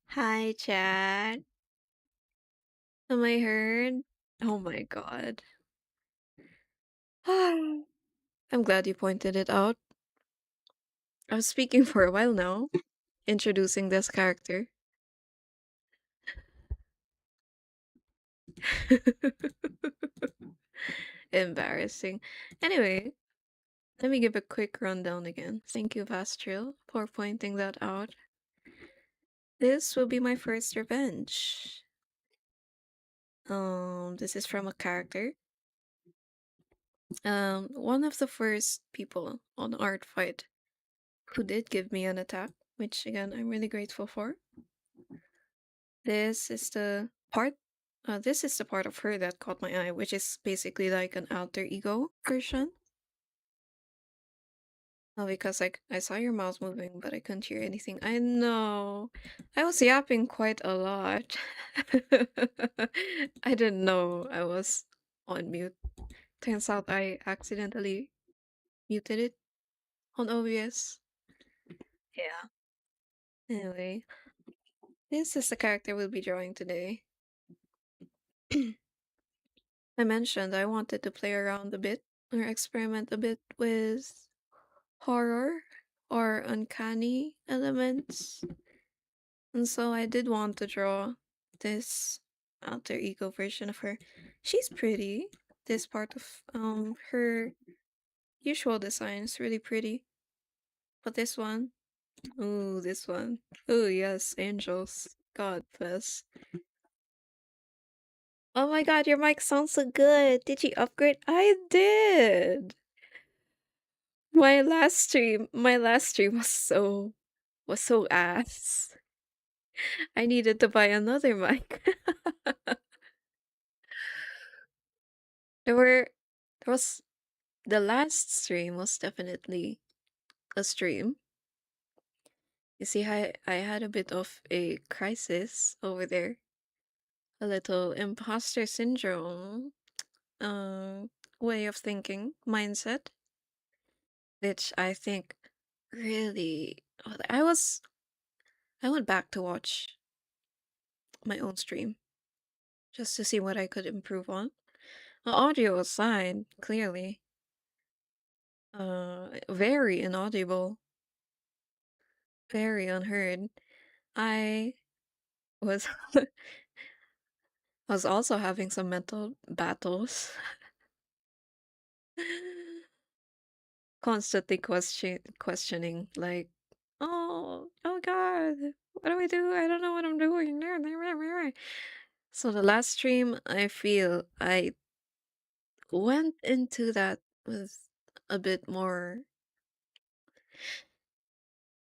Hi, Chad. Am I heard? Oh my god. I'm glad you pointed it out. I was speaking for a while now, introducing this character. Embarrassing. Anyway, let me give a quick rundown again. Thank you, Vastril, for pointing that out. This will be my first revenge. This is from a character. One of the first people on Artfight who did give me an attack, which again I'm really grateful for. This is the part. This is the part of her that caught my eye, which is basically like an alter ego version. Because like I saw your mouth moving, but I couldn't hear anything. I know. I was yapping quite a lot. I didn't know I was on mute. Turns out I accidentally muted it on OBS. Yeah. Anyway, this is the character we'll be drawing today. I mentioned I wanted to play around a bit or experiment a bit with horror or uncanny elements. And so I did want to draw this alter ego version of her. She's pretty. This part of her usual design is really pretty. But this one, ooh, this one. Ooh, yes, angels. God bless. Oh my god, your mic sounds so good. Did you upgrade? I did. My last stream was so ass. I needed to buy another mic. There were there was the last stream was definitely a stream. You see, I had a bit of a crisis over there, a little imposter syndrome, uh, way of thinking, mindset, which I think really. I went back to watch my own stream just to see what I could improve on. The audio was fine, clearly. Very inaudible, very unheard. I was I was also having some mental battles, constantly questioning, like, oh God, what do I do? I don't know what I'm doing. So the last stream, I feel I went into that with a bit more.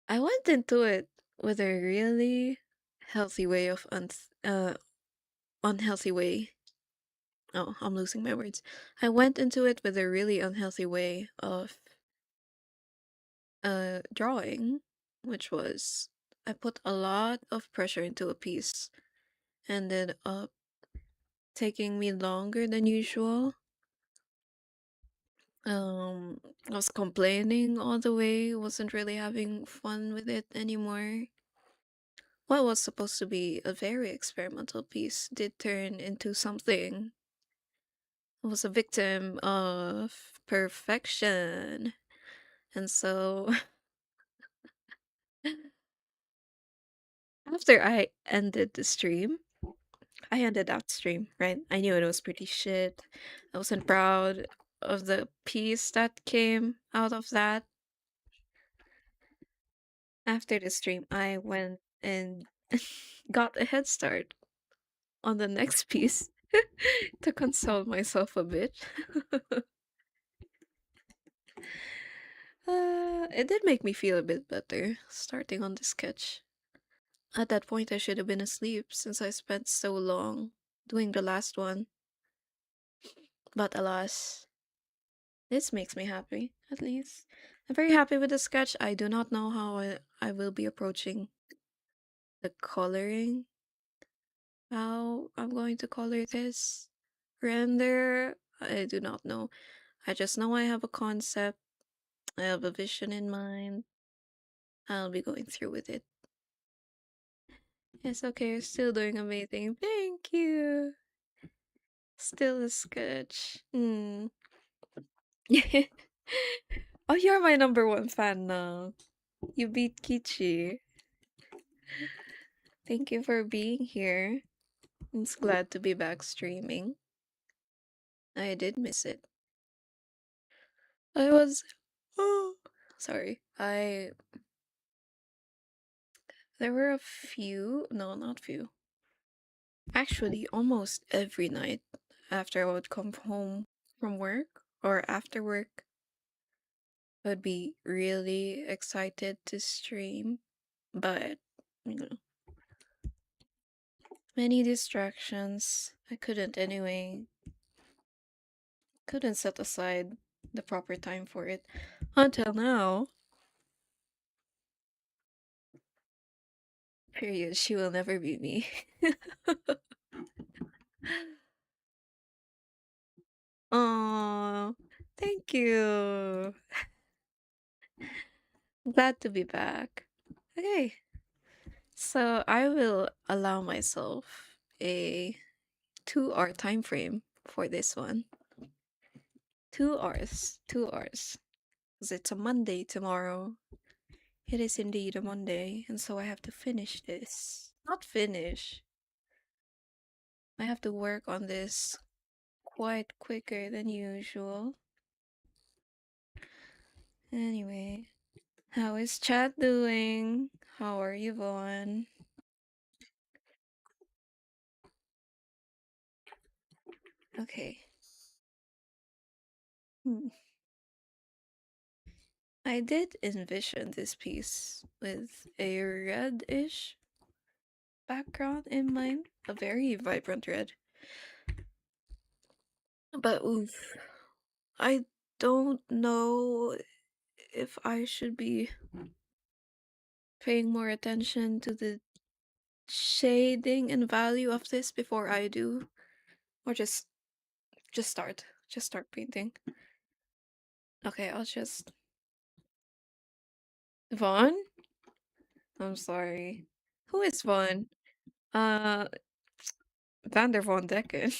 I went into it with a really healthy way of unhealthy way. Oh, I'm losing my words. I went into it with a really unhealthy way of drawing, which was I put a lot of pressure into a piece, ended up taking me longer than usual. I was complaining all the way, wasn't really having fun with it anymore. What was supposed to be a very experimental piece did turn into something. I was a victim of perfection. And so after I ended the stream, I ended that stream, right? I knew it was pretty shit. I wasn't proud of the piece that came out of that. After the stream, I went and got a head start on the next piece to console myself a bit. It did make me feel a bit better starting on the sketch. At that point, I should have been asleep since I spent so long doing the last one. But alas, this makes me happy, at least. I'm very happy with the sketch. I do not know how I will be approaching the coloring, how I'm going to color this render. I do not know. I just know I have a concept, I have a vision in mind. I'll be going through with it. It's okay, you're still doing amazing. Thank you. Still a sketch. Hmm. Oh, you're my number one fan now. You beat Kichi. Thank you for being here. I'm just glad to be back streaming. I did miss it. I was. Oh, sorry. There were a few. No, not few. Actually, almost every night after I would come home from work or after work, I'd be really excited to stream. But, you know, many distractions. I couldn't anyway. Couldn't set aside the proper time for it. Until now. Period. She will never be me. Oh, thank you. Glad to be back. Okay, so I will allow myself a 2 hour time frame for this one. 2 hours. 2 hours. Because it's a Monday tomorrow. It is indeed a Monday, and so I have to finish this. Not finish. I have to work on this quite quicker than usual. Anyway, how is chat doing? How are you, Vaughn? Okay. Hmm. I did envision this piece with a reddish background in mind, a very vibrant red. But oof, I don't know if I should be paying more attention to the shading and value of this before I do, or just start painting. Okay, I'll just Vaughn. I'm sorry. Who is Vaughn? Uh, Vander Von Decken.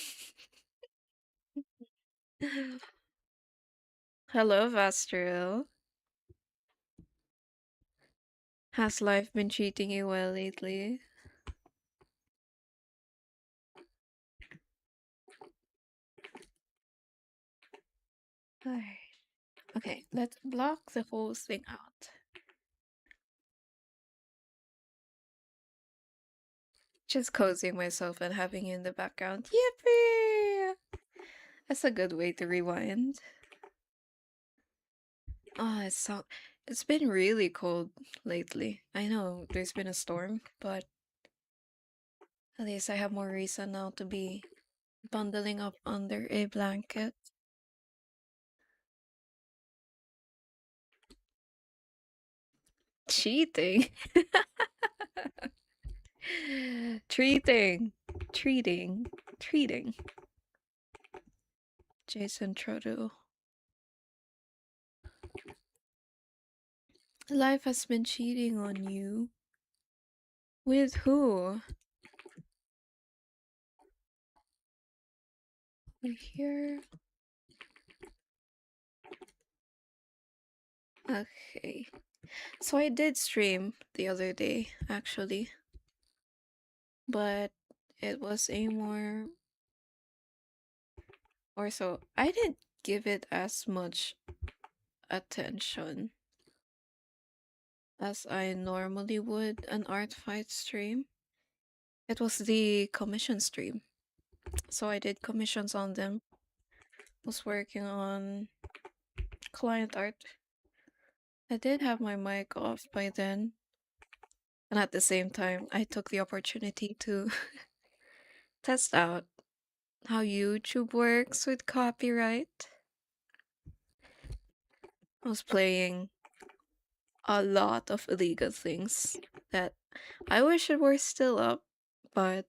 Hello, Vastril. Has life been treating you well lately? Alright. Okay, let's block the whole thing out. Just cozying myself and having you in the background. Yippee! That's a good way to rewind. Oh, it's been really cold lately. I know there's been a storm, but at least I have more reason now to be bundling up under a blanket. Cheating. Treating. Treating. Treating. Jason Trudeau. Life has been cheating on you. With who? We're here. Okay. So I did stream the other day, actually. But it was a more or so I didn't give it as much attention as I normally would an art fight stream. It was the commission stream. So I did commissions on them. Was working on client art. I did have my mic off by then. And at the same time, I took the opportunity to test out how YouTube works with copyright. I was playing a lot of illegal things that I wish it were still up, but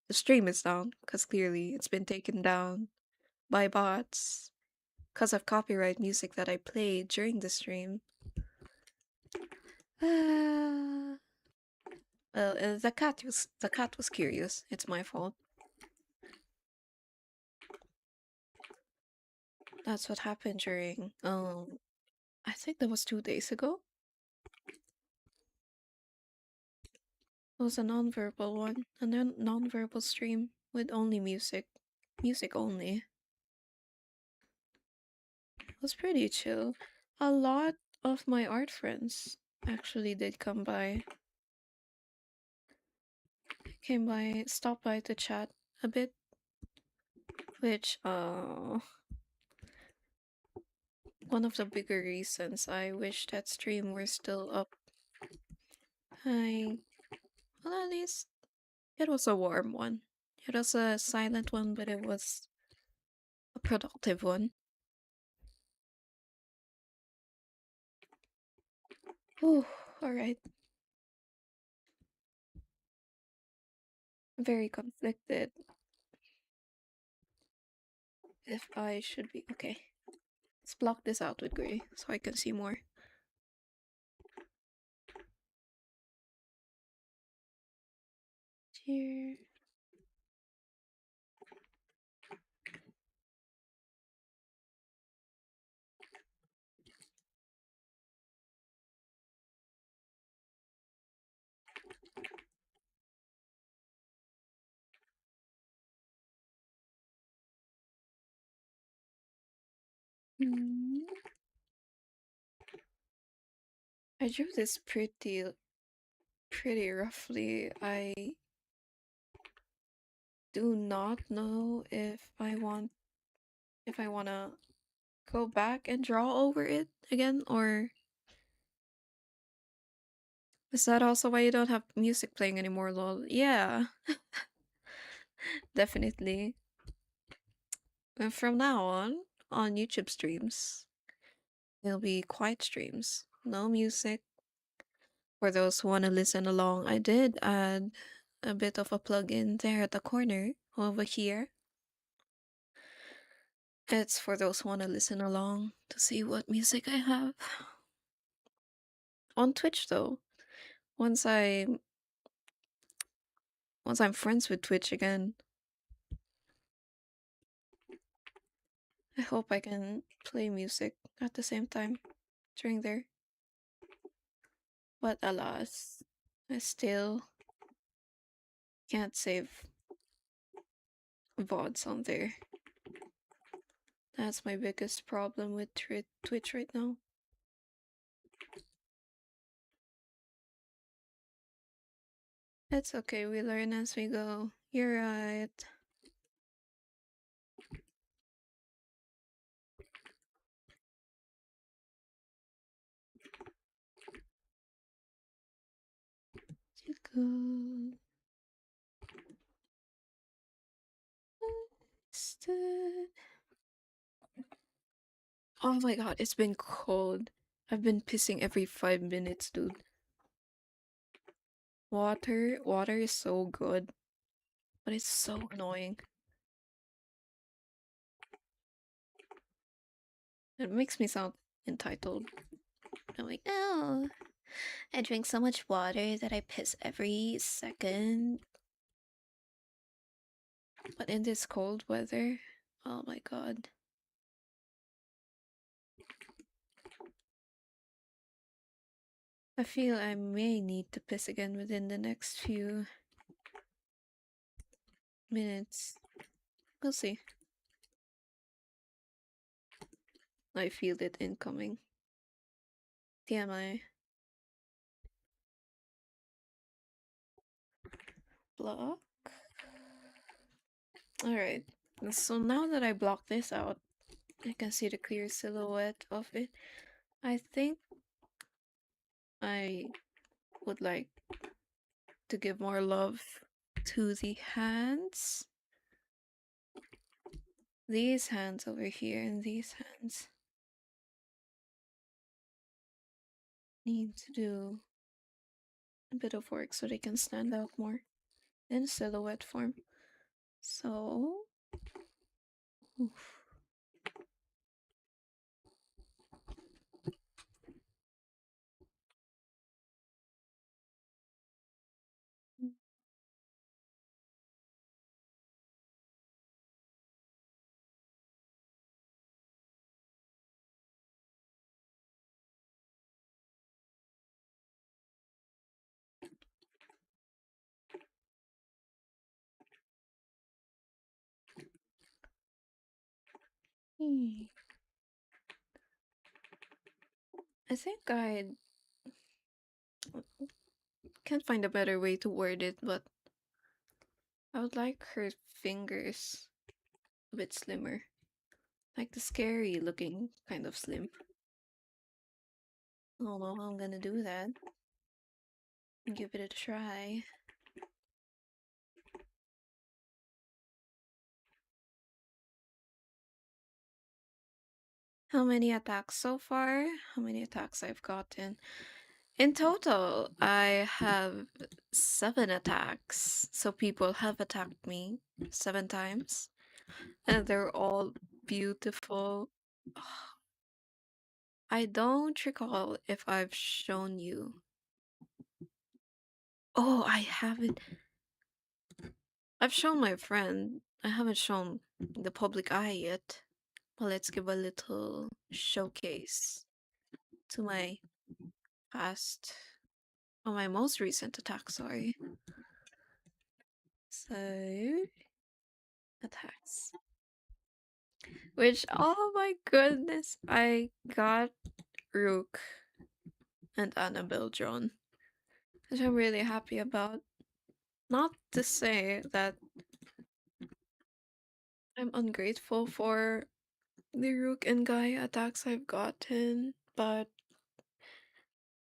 the stream is down because clearly it's been taken down by bots because of copyright music that I played during the stream. Ah, the cat was curious. It's my fault. That's what happened during I think that was 2 days ago. It was a non-verbal one, a non-verbal stream with only music only. It was pretty chill. A lot of my art friends actually did stopped by to chat a bit, which one of the bigger reasons I wish that stream were still up. I well, at least it was a warm one. It was a silent one, but it was a productive one. Whew, all right. Very conflicted if I should be okay. Let's block this out with gray so I can see more. Here. Hmm. I drew this pretty roughly. I do not know if I wanna go back and draw over it again, or is that also why you don't have music playing anymore, lol? Yeah, definitely. And from now on YouTube streams, there'll be quiet streams. No music. For those who want to listen along, I did add a bit of a plug-in there at the corner over here. It's for those who want to listen along to see what music I have. On Twitch though, once I once I'm friends with Twitch again, I hope I can play music at the same time during there. But alas, I still can't save VODs on there. That's my biggest problem with Twitch right now. It's okay, we learn as we go. You're right. Good. Stood. Oh my god, it's been cold. I've been pissing every 5 minutes, dude. Water is so good, but it's so annoying. It makes me sound entitled. I'm like, oh, I drink so much water that I piss every second. But in this cold weather, oh my god. I feel I may need to piss again within the next few minutes. We'll see. I feel it incoming. TMI. Block. Alright. So now that I block this out, I can see the clear silhouette of it. I think I would like to give more love to the hands. These hands over here and these hands need to do a bit of work so they can stand out more in silhouette form. So, oof. Hmm. I think I can't find a better way to word it, but I would like her fingers a bit slimmer. Like the scary looking kind of slim. I don't know how I'm gonna do that. Give it a try. How many attacks so far? How many attacks I've gotten? In total, I have 7 attacks. So people have attacked me 7 times. And they're all beautiful. I don't recall if I've shown you. Oh, I haven't. I've shown my friend. I haven't shown the public eye yet. Well, let's give a little showcase to my past, oh, my most recent attack, sorry. So, attacks. Which, oh my goodness, I got Rook and Annabelle drawn. Which I'm really happy about. Not to say that I'm ungrateful for the Rook and Gaia attacks I've gotten, but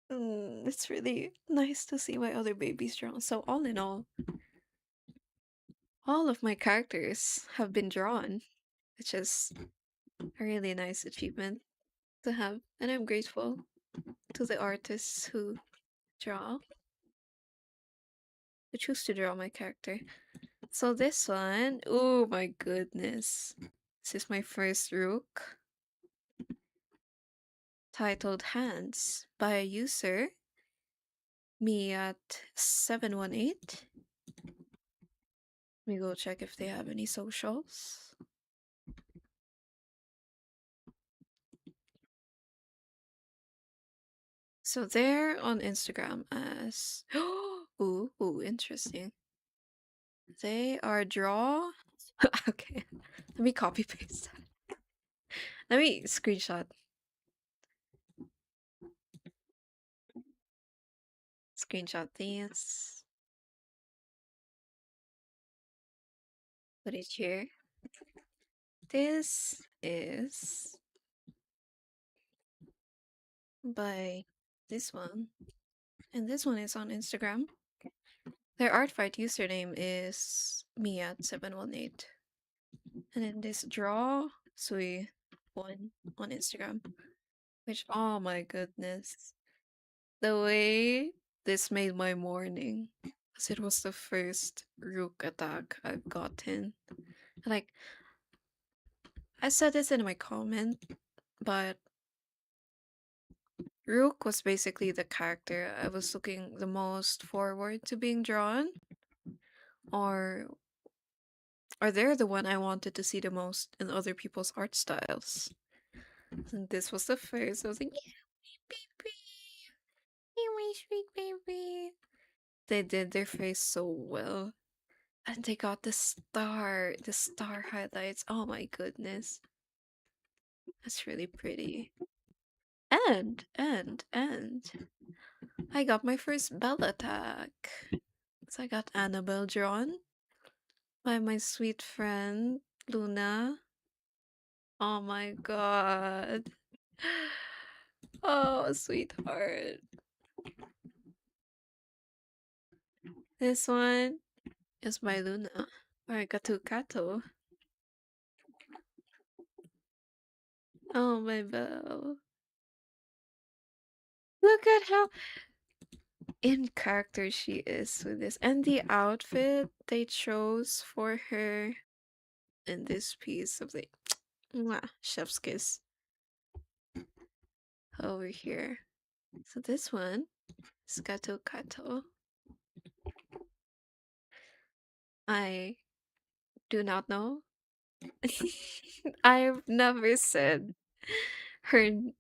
it's really nice to see my other babies drawn. So all in all of my characters have been drawn, which is a really nice achievement to have, and I'm grateful to the artists draw, who choose to draw my character. So this one, oh my goodness, this is my first Rook, titled Hands by a user, me at 718. Let me go check if they have any socials. So they're on Instagram as ooh, interesting. They are draw. Okay, let me copy paste that. Let me screenshot these. Put it here. This is by this one, and this one is on Instagram. Their artfight username is Mia718. And then this draw Sui one on Instagram. Which, oh my goodness. The way this made my morning. Because it was the first Rook attack I've gotten. Like, I said this in my comment, but Rook was basically the character I was looking the most forward to being drawn. Or they're the one I wanted to see the most in other people's art styles. And this was the first. I was like, yeah, baby. Yeah, my sweet baby. They did their face so well. And they got the star highlights. Oh my goodness. That's really pretty. And I got my first bell attack. So I got Annabelle drawn by my sweet friend Luna. Oh my god. Oh, sweetheart. This one is by Luna. Arigato Kato. Oh, my belle. Look at how in character she is with this. And the outfit they chose for her in this piece of the mwah, chef's kiss over here. So this one is Gato Kato. I do not know. I've never said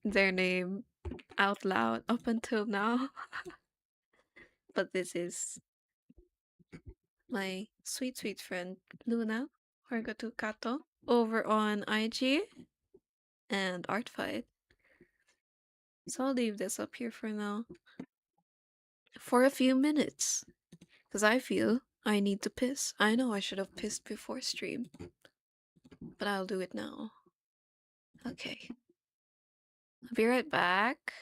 their name out loud up until now. But this is my sweet friend Luna Gato Kato over on IG. and artfight. So I'll leave this up here for now. For a few minutes. Because I feel I need to piss. I know I should have pissed before stream, but I'll do it now. Okay. I'll be right back.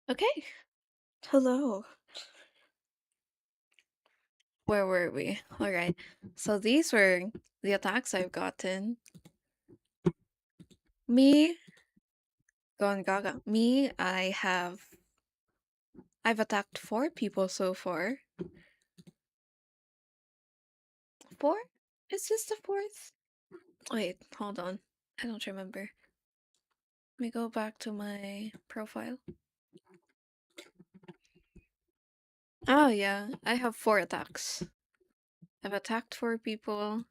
Okay. Hello. Where were we? Alright. So these were the attacks I've gotten. Me, gone gaga. Me, I've attacked 4 people so far. 4? Is this the 4th? Wait, hold on. I don't remember. Let me go back to my profile. Oh yeah, I have 4 attacks. I've attacked 4 people.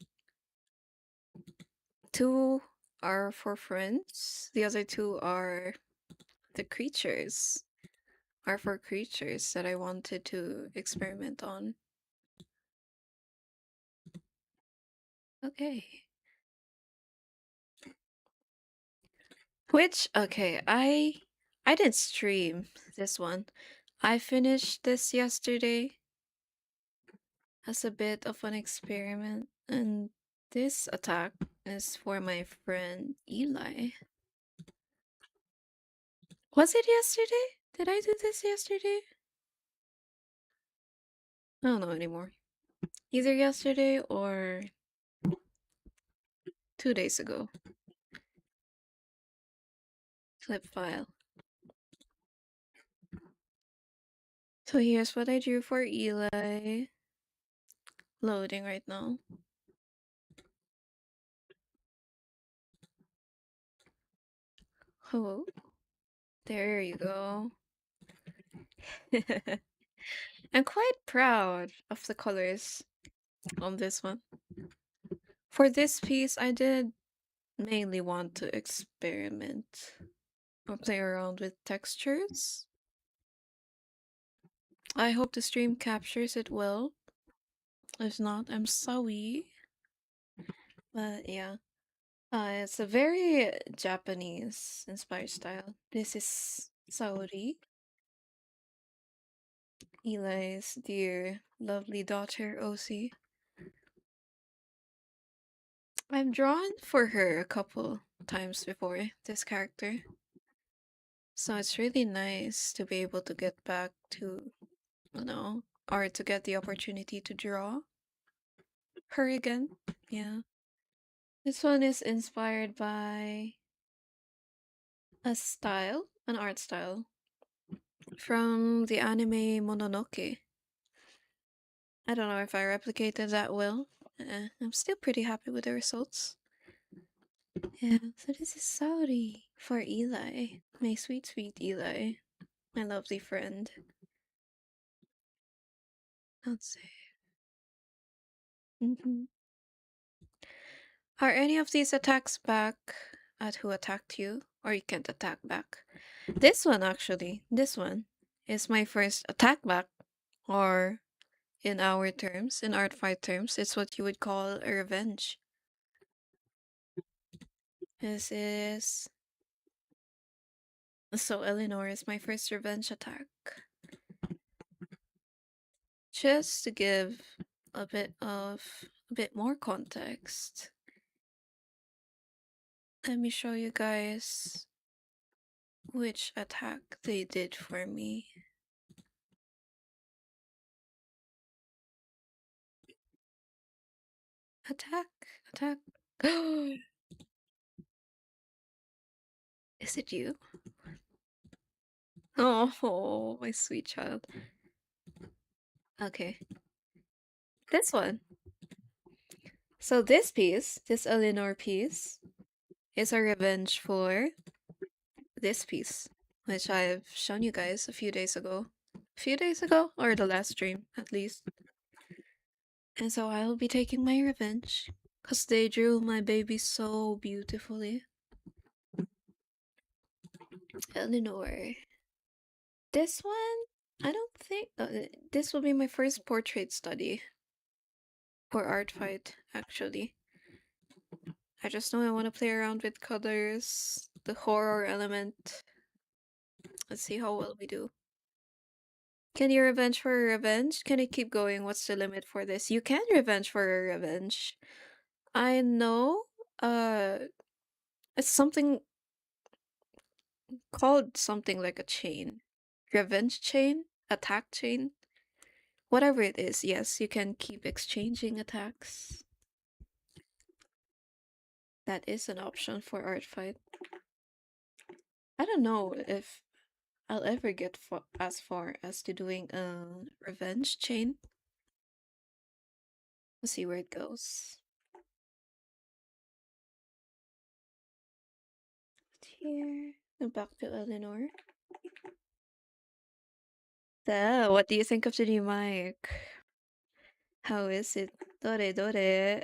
2 are for friends. The other 2 are the creatures. Are for creatures that I wanted to experiment on. Okay. Which okay, I didn't stream this one. I finished this yesterday as a bit of an experiment, and this attack is for my friend Eli. Was it yesterday? Did I do this yesterday? I don't know anymore. Either yesterday or 2 days ago. Clip file. So here's what I drew for Eli. Loading right now. Oh, there you go. I'm quite proud of the colors on this one. For this piece, I did mainly want to experiment or play around with textures. I hope the stream captures it well. If not, I'm sorry. But yeah, it's a very Japanese inspired style. This is Saori, Eli's dear, lovely daughter, Osi. I've drawn for her a couple times before, this character. So it's really nice to be able to get back to, or to get the opportunity to draw her again. Yeah. This one is inspired by A style, an art style from the anime Mononoke. I don't know if I replicated that well. I'm still pretty happy with the results. Yeah, so this is Saudi for Eli, my sweet, sweet Eli, my lovely friend. Let's see. Hmm. Are any of these attacks back at who attacked you? Or you can't attack back? This one, actually, this one is my first attack back. Or, in our terms, in art fight terms, it's what you would call a revenge. This is. So, Eleanor is my first revenge attack. Just to give a bit more context, let me show you guys which attack they did for me. Attack, attack. Is it you? Oh, my sweet child. Okay, this one. So this piece, this Eleanor piece, is a revenge for this piece, which I've shown you guys a few days ago. A few days ago, or the last stream, at least. And so I'll be taking my revenge, because they drew my baby so beautifully. Eleanor. This one, I don't think... this will be my first portrait study for art fight, actually. I just know I want to play around with colors, the horror element. Let's see how well we do. Can you revenge for a revenge? Can it keep going? What's the limit for this? You can revenge for a revenge. I know, uh, it's something called something like a chain. Revenge chain? Attack chain? Whatever it is, yes, you can keep exchanging attacks. That is an option for art fight. I don't know if I'll ever get as far as to doing a revenge chain. Let's see where it goes. Here and back to Eleanor. So, what do you think of the new mic? How is it? Dore dore.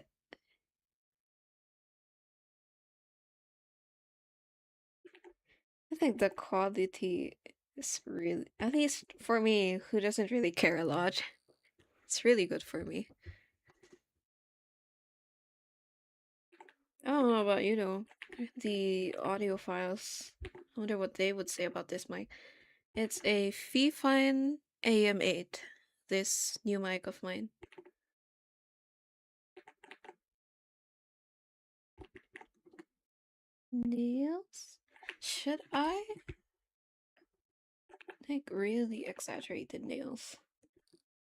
I think the quality is really, at least for me, who doesn't really care a lot, it's really good for me. I don't know about you though. The audio files. I wonder what they would say about this mic. It's a Fifine AM8. This new mic of mine. Nails? Should I like really exaggerated nails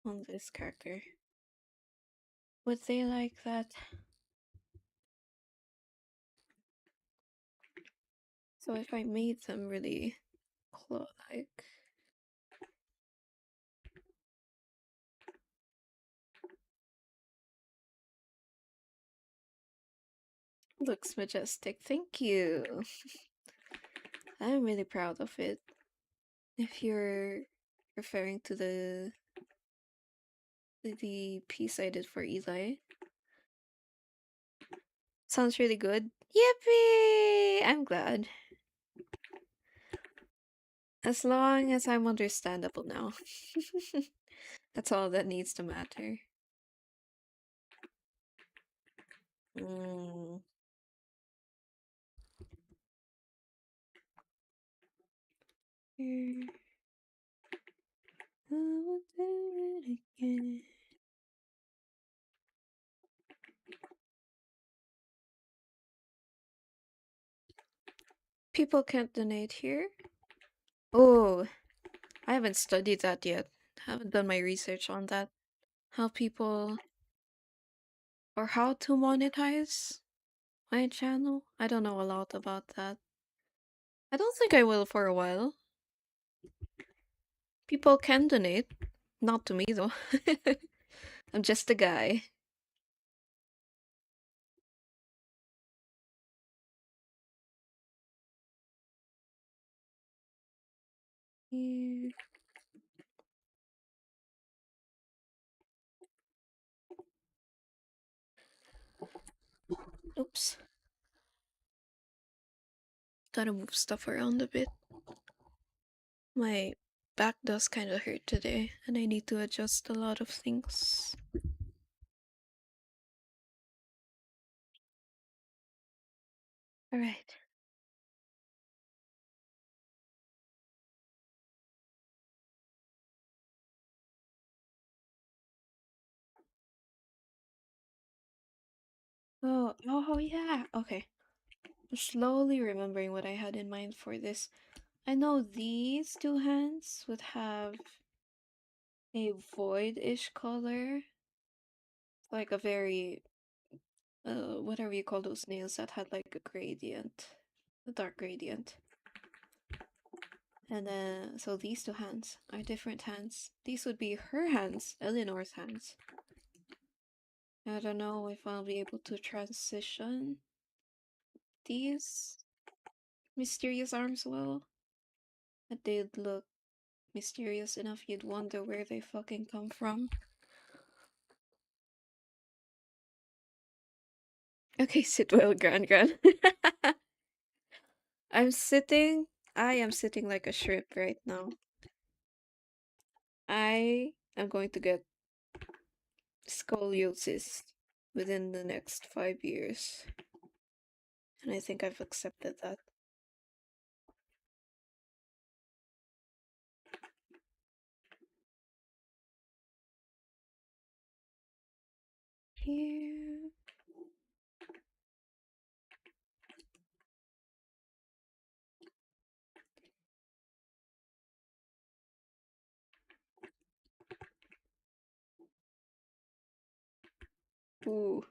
on this character? Would they like that? So if I made them really claw-like. Looks majestic. Thank you. I'm really proud of it. If you're referring to the piece I did for Eli. Sounds really good. Yippee! I'm glad. As long as I'm understandable now. That's all that needs to matter. Mm. Here. I will do it again. People can't donate here? Oh, I haven't studied that yet. Haven't done my research on that. How people or how to monetize my channel. I don't know a lot about that. I don't think I will for a while. People can donate. Not to me, though. I'm just a guy. Yeah. Oops. Gotta move stuff around a bit. My back does kind of hurt today, and I need to adjust a lot of things. Alright. Oh, yeah. Okay. I'm slowly remembering what I had in mind for this. I know these two hands would have a void-ish color, like a very whatever you call those nails that had like a gradient, a dark gradient. And then so these two hands are different hands. These would be her hands, Eleanor's hands. I don't know if I'll be able to transition these mysterious arms well. But they'd look mysterious enough you'd wonder where they fucking come from. Okay, sit well, Gran Gran. I'm sitting. I am sitting like a shrimp right now. I am going to get scoliosis within the next 5 years. And I think I've accepted that. Here. Ooh.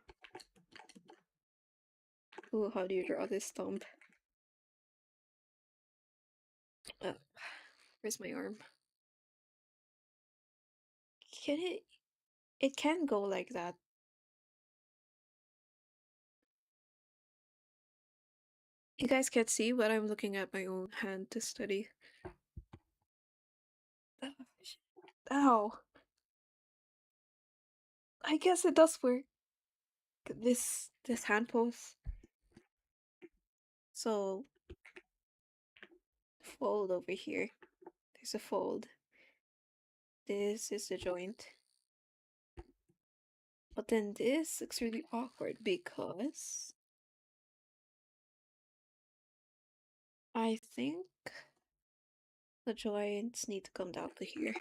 Ooh, how do you draw this thumb? Uh, where's my arm? Can it? It can go like that. You guys can't see, but I'm looking at my own hand to study. Ow. I guess it does work. This hand pose. So fold over here. There's a fold. This is the joint. But then this looks really awkward because I think the joints need to come down to here.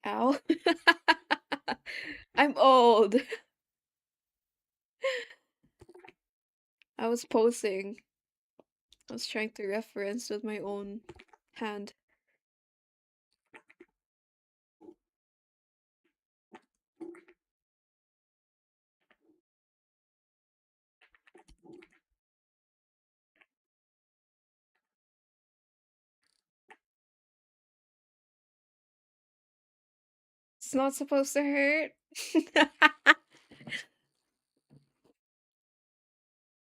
Ow. I'm old. I was posing. I was trying to reference with my own hand. It's not supposed to hurt.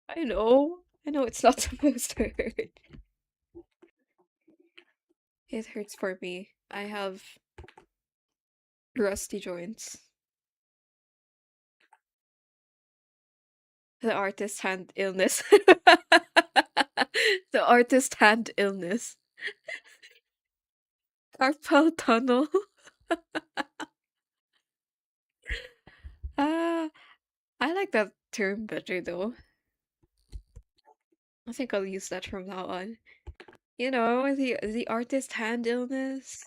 I know. I know it's not supposed to hurt. It hurts for me. I have rusty joints. The artist hand illness. The artist hand illness. Carpal tunnel. Ah, I like that term better though. I think I'll use that from now on. You know, the artist hand illness.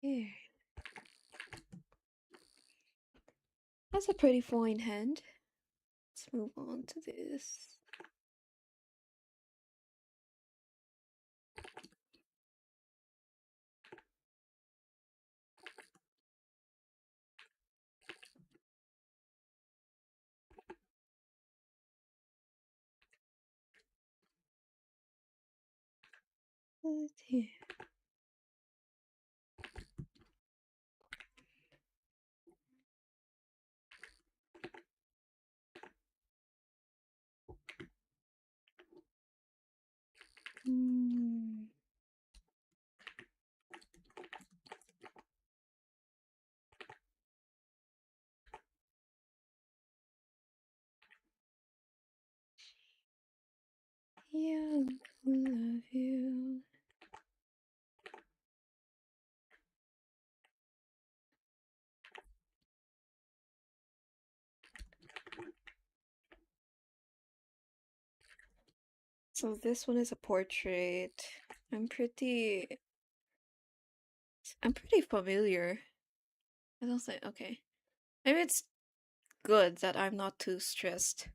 Yeah, that's a pretty fine hand. Let's move on to this. Mm. Yeah, I love you. So this one is a portrait. I'm pretty I'm pretty familiar. I don't think okay. Maybe it's good that I'm not too stressed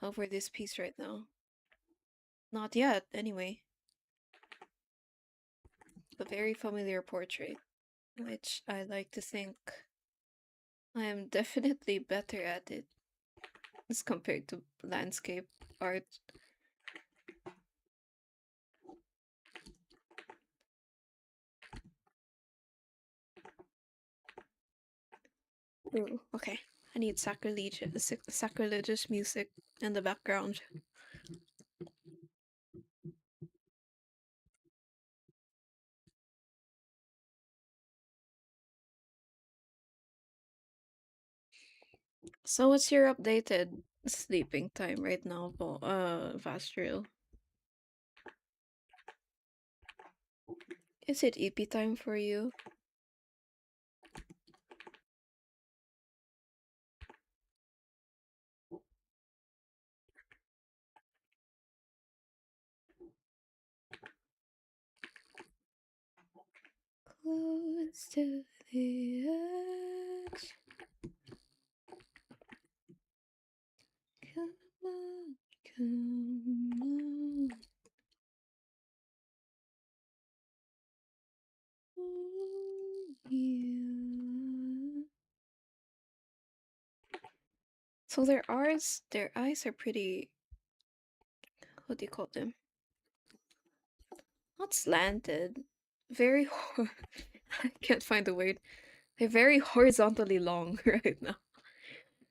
over this piece right now. Not yet, anyway. A very familiar portrait, which I like to think I am definitely better at it as compared to landscape art. Ooh, okay. I need sacrilegious music in the background. So what's your updated sleeping time right now, Vastril? Is it EP time for you? Close to the edge. Come on, come on. Ooh, yeah. So their eyes are pretty, what do you call them? Not slanted. Very, I can't find the word. They're very horizontally long right now.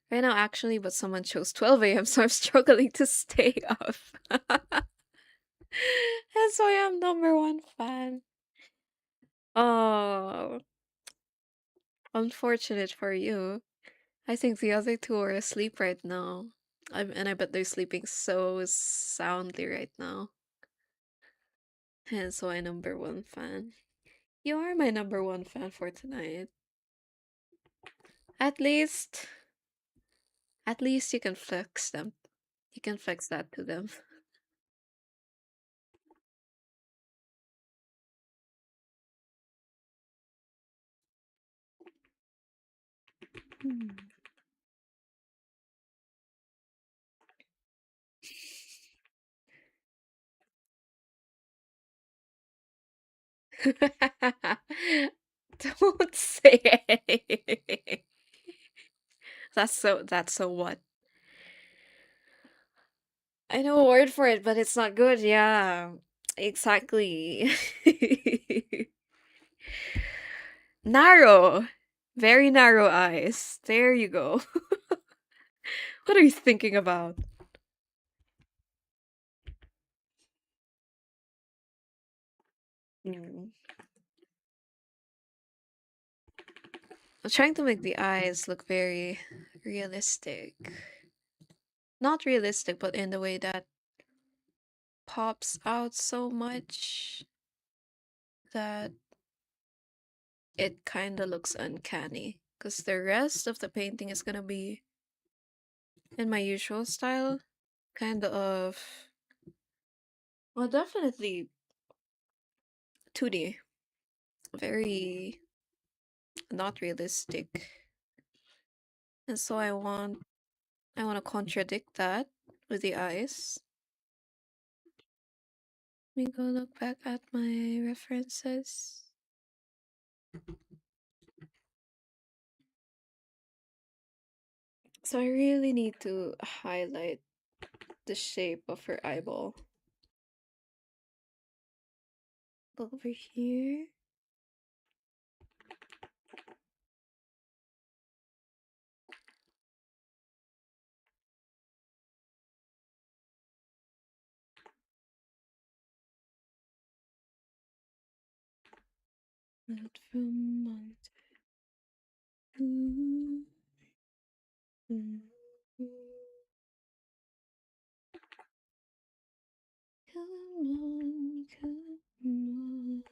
Right now, actually, but someone chose 12 a.m., so I'm struggling to stay up. That's why I'm number one fan. Oh, unfortunate for you. I think the other two are asleep right now. And I bet they're sleeping so soundly right now. Hence why number one fan. You are my number one fan for tonight. At least, at least you can flex them. You can flex that to them. Hmm. Don't say anything. That's so what? I know a word for it, but it's not good. Yeah, exactly. Narrow. Very narrow eyes. There you go. What are you thinking about? Mm. I'm trying to make the eyes look very realistic. Not realistic, but in the way that pops out so much that it kind of looks uncanny. Because the rest of the painting is gonna be in my usual style. Kind of, well, definitely 2D. Very not realistic. And so I want to contradict that with the eyes. Let me go look back at my references. So I really need to highlight the shape of her eyeball. Over here. Not from month. Come on, come on.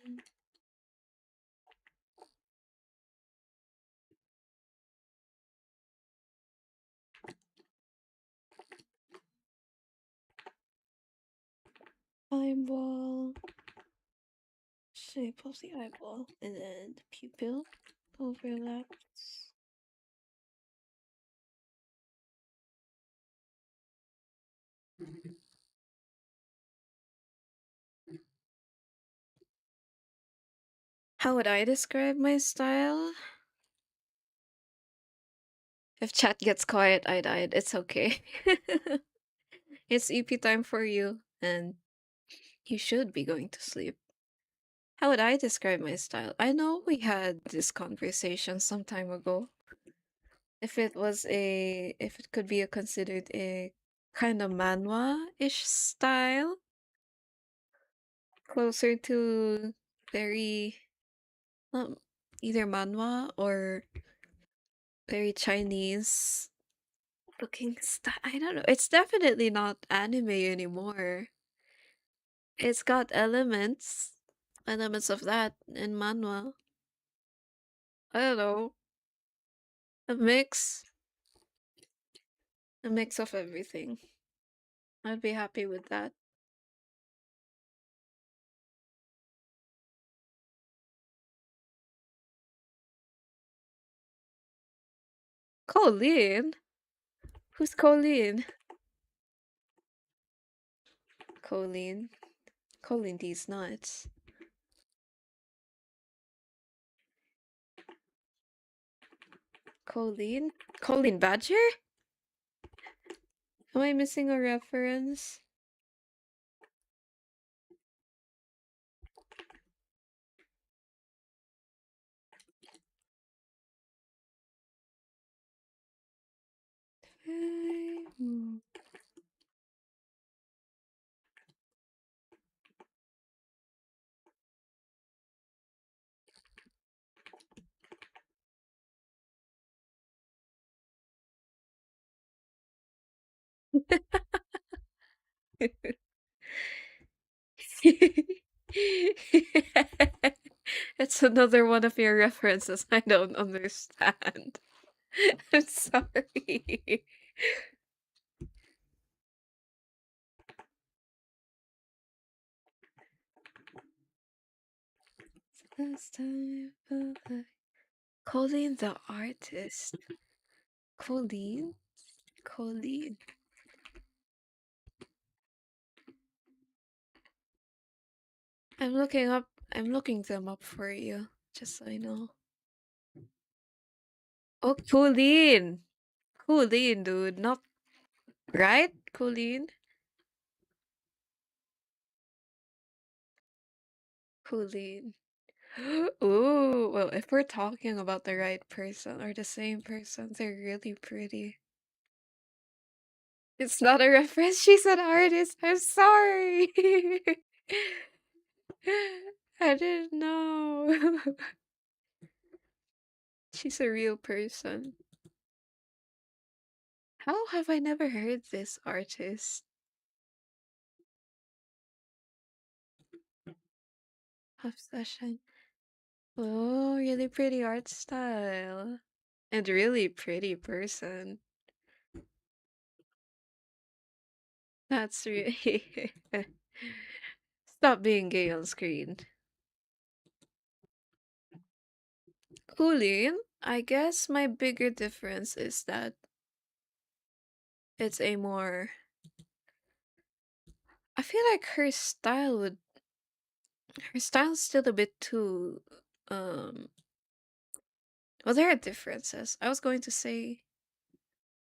Eyeball. Shape of the eyeball. And then the pupil overlaps. How would I describe my style? If chat gets quiet, I died. It's okay. It's EP time for you, and you should be going to sleep. How would I describe my style? I know we had this conversation some time ago. If it could be considered a kind of manhwa-ish style, closer to very, um, either manhwa or very Chinese looking style. I don't know. It's definitely not anime anymore. It's got elements of that in manhwa. I don't know. A mix, a mix of everything. I'd be happy with that. Colleen? Who's Colleen? Colleen. Colleen these nuts. Colleen? Colleen Badger? Am I missing a reference? It's another one of your references I don't understand. I'm sorry. Last time Colleen the artist. Colleen? Colleen. I'm looking them up for you, just so I know. Oh, Colleen. Colleen, dude. Not right? Colleen? Colleen. Ooh, well, if we're talking about the right person or the same person, they're really pretty. It's not a reference. She's an artist. I'm sorry. I didn't know. She's a real person. How have I never heard this artist? Obsession. Oh, really pretty art style. And really pretty person. That's really. Stop being gay on screen. Coolin, I guess my bigger difference is that it's a more. I feel like her style's still a bit too. Um, well, there are differences. I was going to say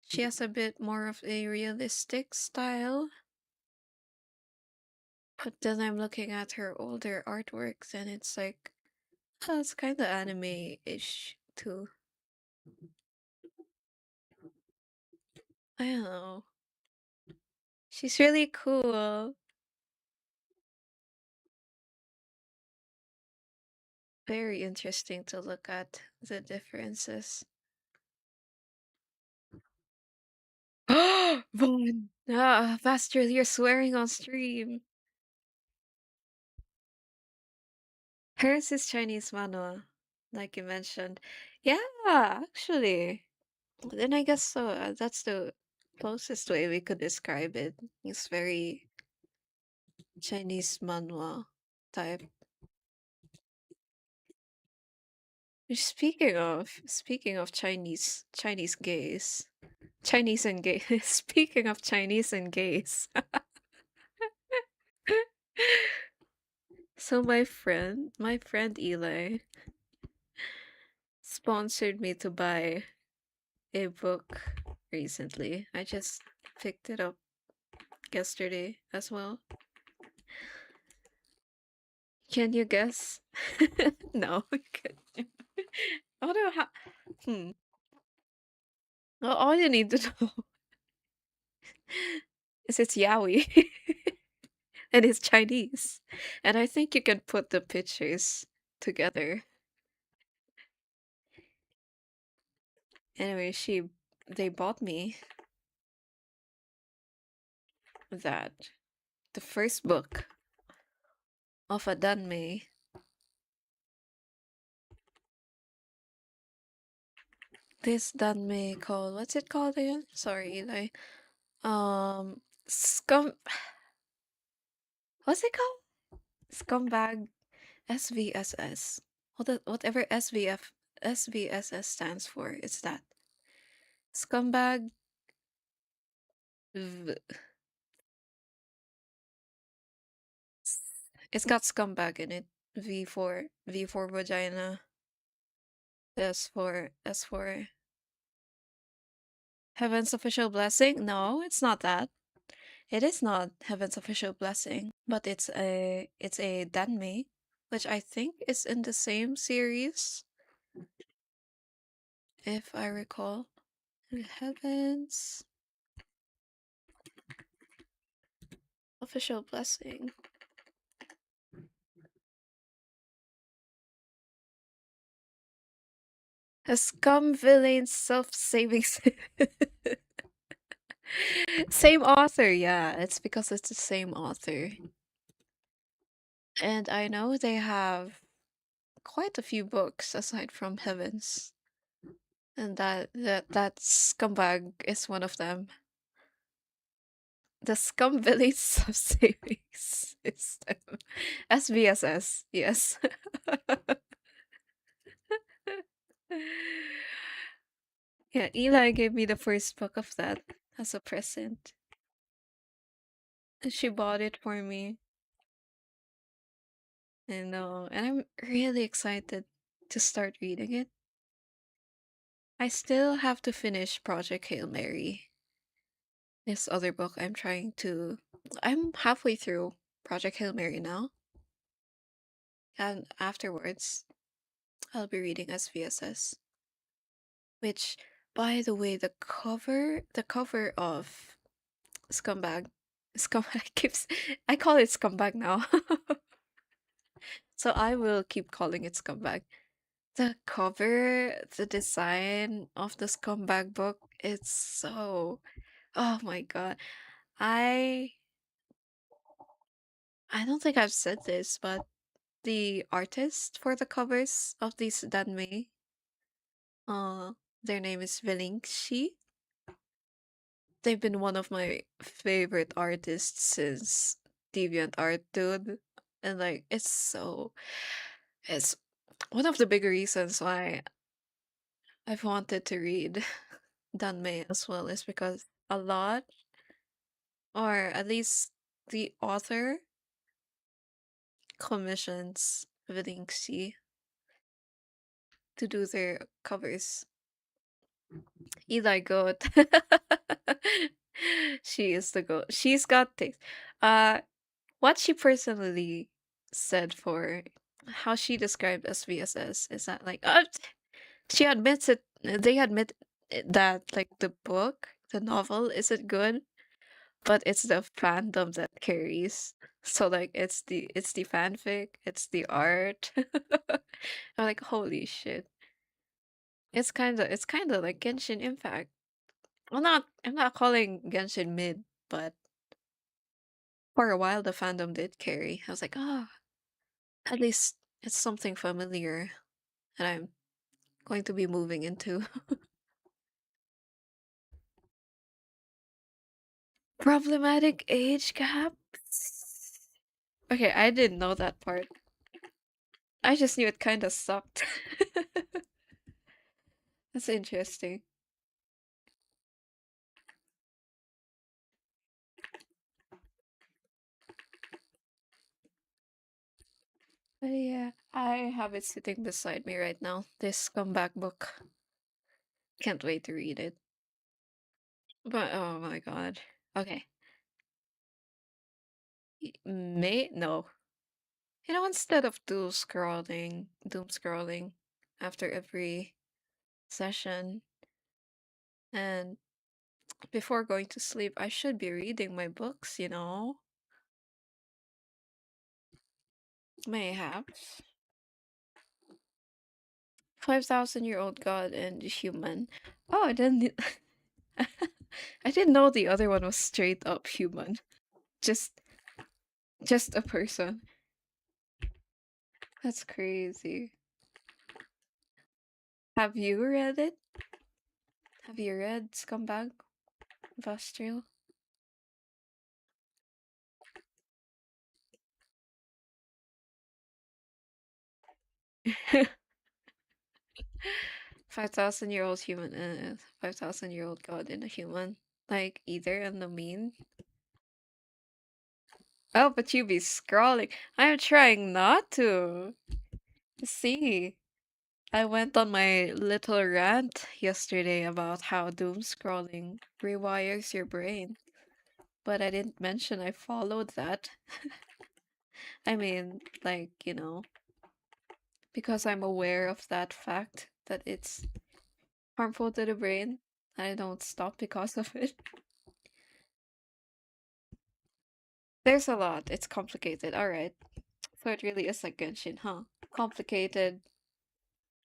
she has a bit more of a realistic style. But then I'm looking at her older artworks and it's like, oh, it's kind of anime-ish too. I don't know. She's really cool. Very interesting to look at the differences. Vaughn! Ah, Pastor, you're swearing on stream. Hers is Chinese manhwa, like you mentioned. Yeah, actually. Then I guess so. That's the closest way we could describe it. It's very Chinese manhwa type. Speaking of Chinese gays, Chinese and gays. Speaking of Chinese and gays. So my friend Eli sponsored me to buy a book recently. I just picked it up yesterday as well. Can you guess? No, I couldn't. I don't know how. Hmm. Well, all you need to know is it's yaoi and it's Chinese, and I think you can put the pictures together. Anyway, they bought me that the first book of a danmei. This danmei called, what's it called again? Sorry, Eli. Scum. What's it called? Scumbag SVSS. Whatever SVSS stands for, it's that. Scumbag. V- It's got scumbag in it. V for vagina. S for Heaven's official blessing. No, it's not that. It is not Heaven's official blessing, but it's a danmei, which I think is in the same series, if I recall. Heaven's official blessing. A scum villain self-saving. Same author, yeah. It's because it's the same author. And I know they have quite a few books aside from Heaven's. And that scumbag is one of them. The scum villain self-saving system. SVSS, yes. Yeah, Eli gave me the first book of that as a present. And she bought it for me. And I'm really excited to start reading it. I still have to finish Project Hail Mary. This other book I'm halfway through Project Hail Mary now. And afterwards, I'll be reading SVSS. Which, by the way, the cover of Scumbag, Scumbag keeps, I call it Scumbag now. So I will keep calling it Scumbag. The cover, the design of the Scumbag book, it's so, oh my god. I I don't think I've said this, but the artist for the covers of these danmei, uh, their name is Velingshi. They've been one of my favorite artists since DeviantArt, dude. And like, it's one of the big reasons why I've wanted to read danmei as well is because a lot, or at least the author, commissions Velingshi to do their covers. Eli goat. She is the goat. She's got taste. Uh, What she personally said for how she described SVSS is that like she admits it they admit that like the book, the novel isn't good, but it's the fandom that carries. So like it's the fanfic, it's the art. I'm like holy shit. It's kinda like Genshin Impact. I'm not calling Genshin mid, but for a while the fandom did carry. I was like, ah, at least it's something familiar that I'm going to be moving into. Problematic age gaps. Okay, I didn't know that part. I just knew it kind of sucked. That's interesting. But yeah, I have it sitting beside me right now. This comeback book. Can't wait to read it. But oh my god. Okay. May no. Instead of doom scrolling after every session and before going to sleep, I should be reading my books. Mayhaps. 5,000-year-old god and human. Oh, I didn't. I didn't know the other one was straight up human. Just, just a person. That's crazy. Have you read it? Have you read Scumbag Vastriel? 5,000-year-old human and 5,000-year-old god and a human. Like either in the mean. Oh, but you be scrolling. I'm trying not to. See, I went on my little rant yesterday about how doom scrolling rewires your brain, but I didn't mention I followed that. I mean, like, because I'm aware of that fact that it's harmful to the brain, I don't stop because of it. There's a lot. It's complicated. All right. So it really is like Genshin, huh? Complicated,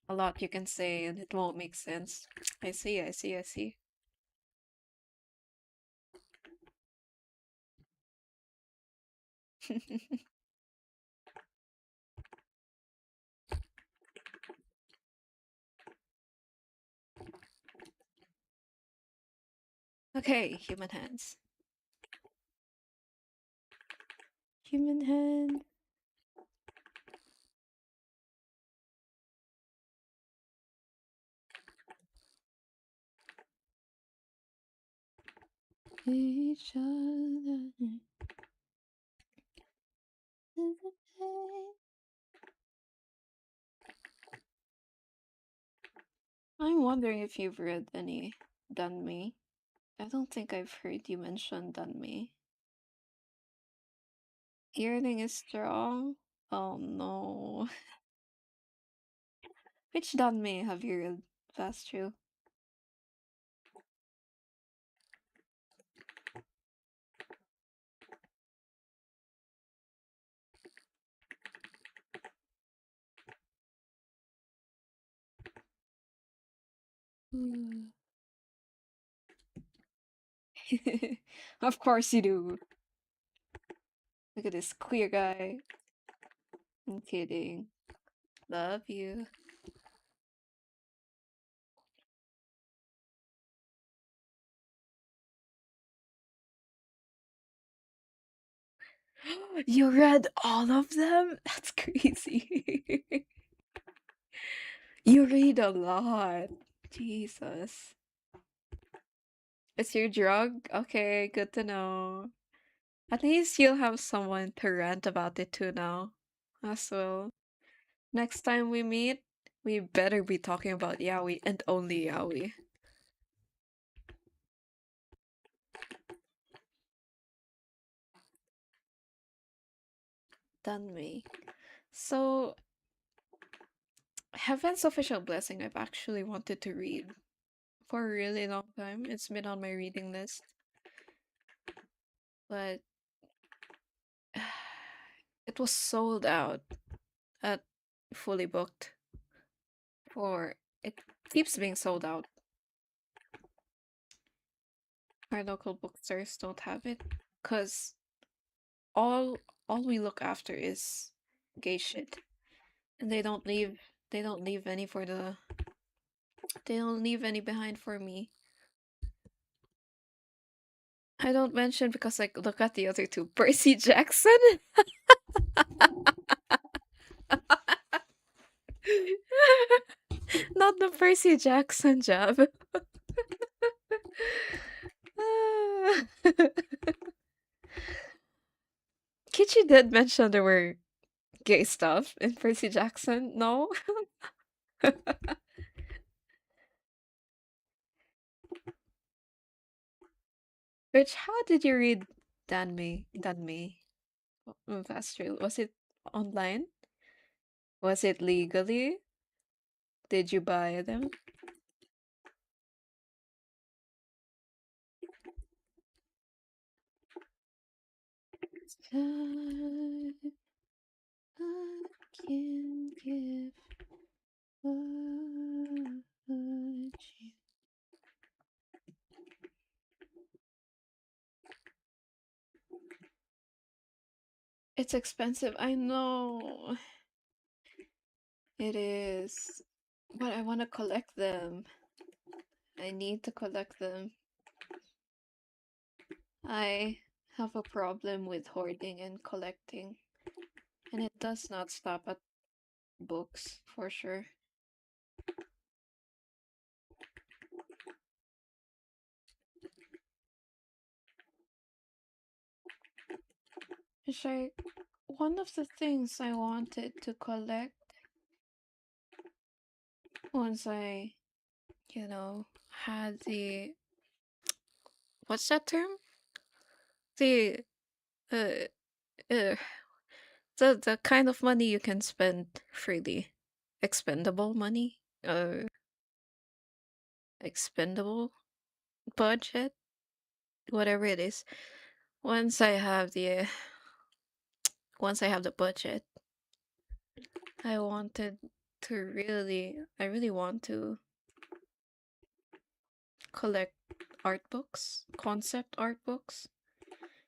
a lot you can say, and it won't make sense. I see, I see, I see. Okay, human hands. Human hand. Each other. I'm wondering if you've read any Dunme. I don't think I've heard you mention Dunme. Yearning is strong. Oh no. Which Dunme have you read, Fastru? Hmm. Of course you do. Look at this clear guy. I'm kidding. Love you. You read all of them? That's crazy. You read a lot. Jesus. It's your drug? Okay, good to know. At least you'll have someone to rant about it to now. As well. Next time we meet, we better be talking about yaoi and only yaoi. Done me. So, Heaven's Official Blessing, I've actually wanted to read for a really long time. It's been on my reading list, but it was sold out at fully booked for it keeps being sold out. Our local bookstores don't have it because all all we look after is gay shit, and they don't leave any for the they don't leave any behind for me. I don't mention because like look at the other two. Percy Jackson. Not the Percy Jackson job. Kichi did mention there were gay stuff in Percy Jackson. No? Rich, how did you read Danme? That's true. Was it online? Was it legally? Did you buy them? Time I can give what you. It's expensive, I know. It is. But I want to collect them. I need to collect them. I have a problem with hoarding and collecting, and it does not stop at books for sure. It's like one of the things I wanted to collect once I, had the what's that term? The uh, uh the kind of money you can spend freely. Expendable money? Expendable budget? Whatever it is. Once I have the once I have the budget, I wanted I really want to collect art books, concept art books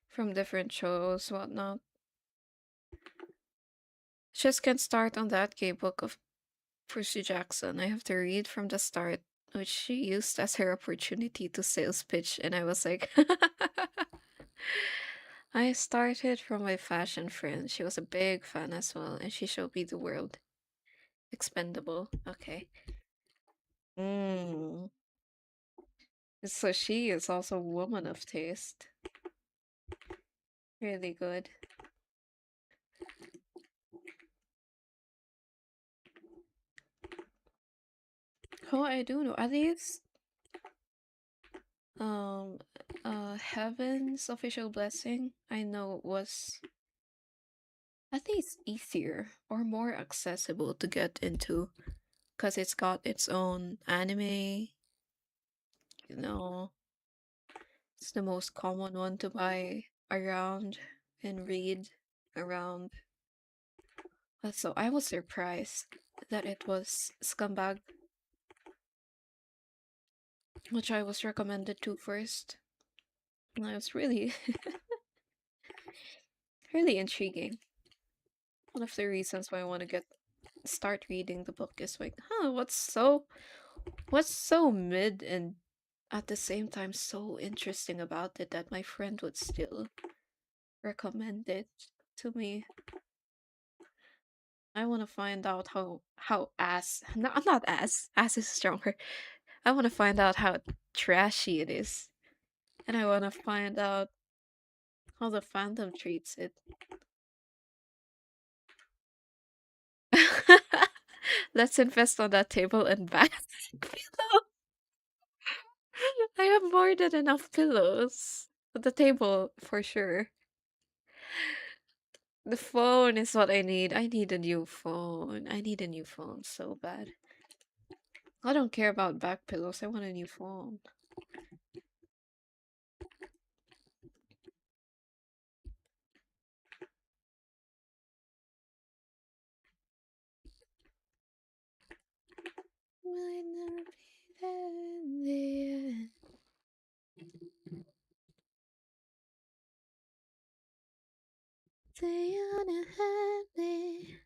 from different shows, whatnot. Just can start on that gay book of Percy Jackson. I have to read from the start, which she used as her opportunity to sales pitch, and I was like, I started from my fashion friend. She was a big fan as well, and she showed me the world. Expendable. Okay. Mm. So she is also a woman of taste. Really good. Oh, I do know. At least, um, Heaven's Official Blessing, I know was at least easier or more accessible to get into because it's got its own anime, you know, it's the most common one to buy around and read around. So I was surprised that it was Scumbag, which I was recommended to first. And I was really, really intriguing. One of the reasons why I want to start reading the book is like, what's so mid and at the same time so interesting about it that my friend would still recommend it to me. I want to find out how ass not ass is stronger. I want to find out how trashy it is, and I want to find out how the fandom treats it. Let's invest on that table and back pillow. I have more than enough pillows. The table for sure. The phone is what I need. I need a new phone. I need a new phone so bad. I don't care about back pillows. I want a new phone. Might not be there in the end. Say you wanna have me.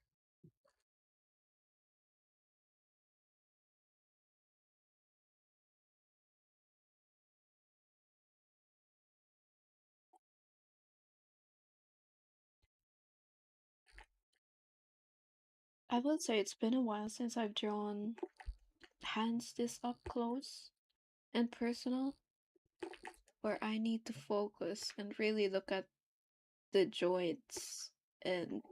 I will say it's been a while since I've drawn hands this up close and personal, where I need to focus and really look at the joints and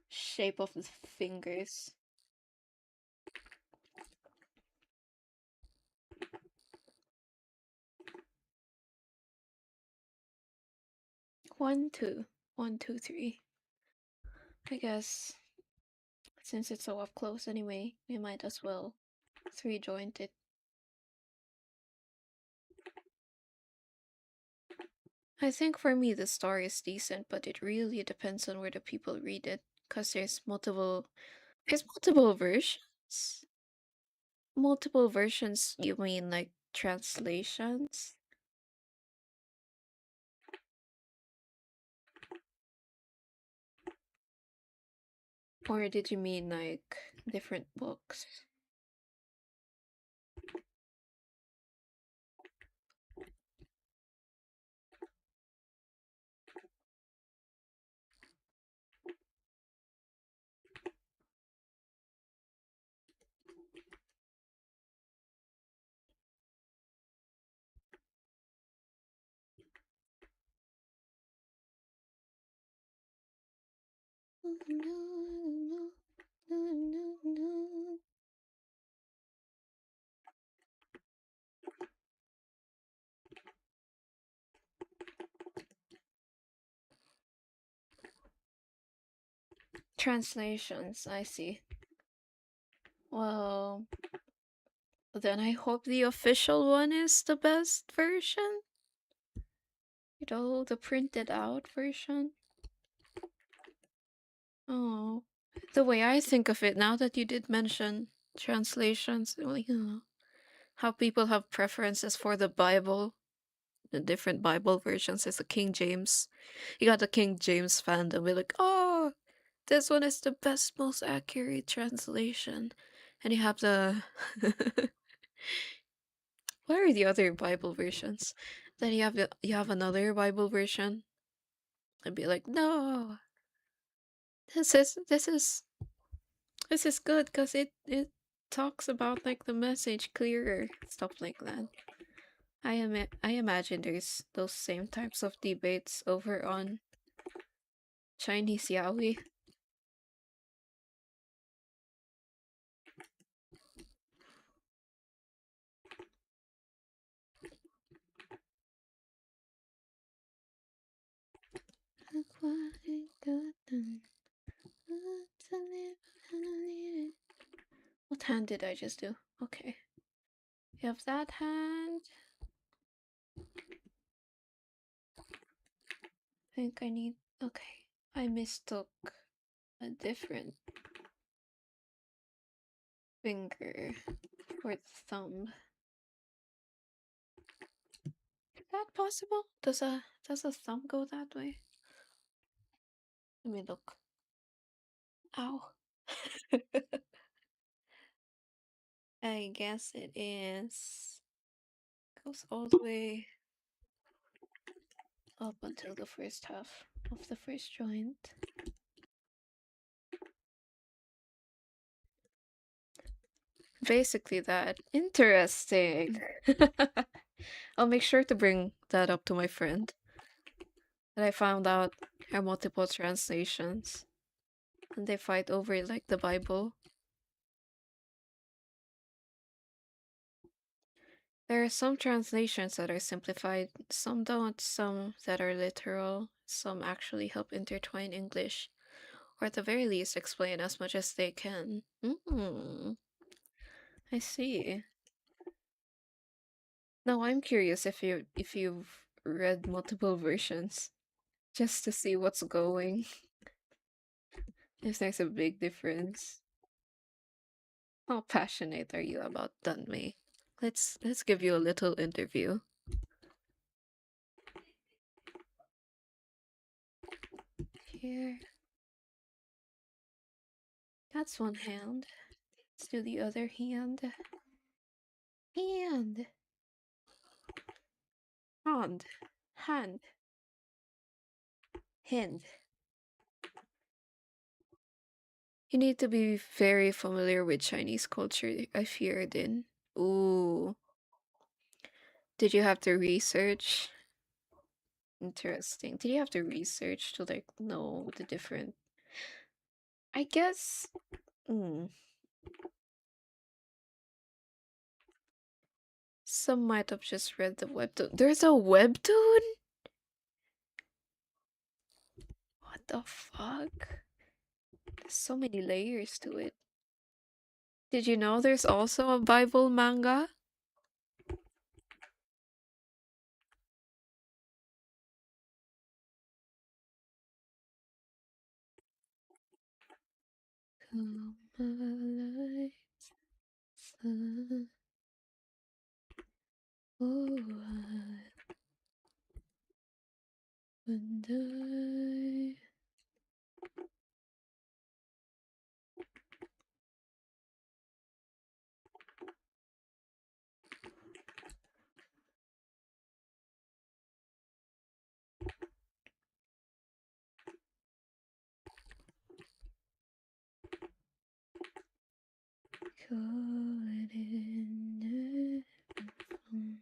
shape of the fingers. One, two, one, two, three. I guess since it's so up close anyway, we might as well three joint it. I think for me the story is decent, but it really depends on where the people read it, because there's multiple versions. Multiple versions, you mean like translations? Or did you mean like different books? Translations, I see. Well, then I hope the official one is the best version. You know, the printed out version. Oh, the way I think of it, now that you did mention translations, well, you know, how people have preferences for the Bible, the different Bible versions is the King James. You got the King James fandom, be like, oh, this one is the best, most accurate translation. And you have the what are the other Bible versions? Then you have another Bible version and be like, no, this is good because it talks about like the message clearer, stuff like that. I imagine there's those same types of debates over on Chinese Yahweh. What hand did I just do? Okay. You have that hand. I think I need. Okay. I mistook a different finger for the thumb. Is that possible? Does a thumb go that way? Let me look. Ow. I guess it is. Goes all the way up until the first half of the first joint. Basically that. Interesting. I'll make sure to bring that up to my friend. That I found out there are multiple translations. And they fight over like the Bible. There are some translations that are simplified, some don't, some that are literal, some actually help intertwine English, or at the very least explain as much as they can. I see. Now I'm curious if you've read multiple versions just to see what's going, if there's a big difference. How passionate are you about Dunmay? Let's give you a little interview here. That's one hand. Let's do the other hand. Hand. Hand. Hand. Hand. You need to be very familiar with Chinese culture, I feared in. Ooh. Did you have to research? Interesting. Did you have to research to like know the different? I guess. Mm, some might have just read the webtoon. There's a webtoon? What the fuck? There's so many layers to it. Did you know there's also a Bible manga? Come alive, sun. Oh, I wonder. Caught in the phone.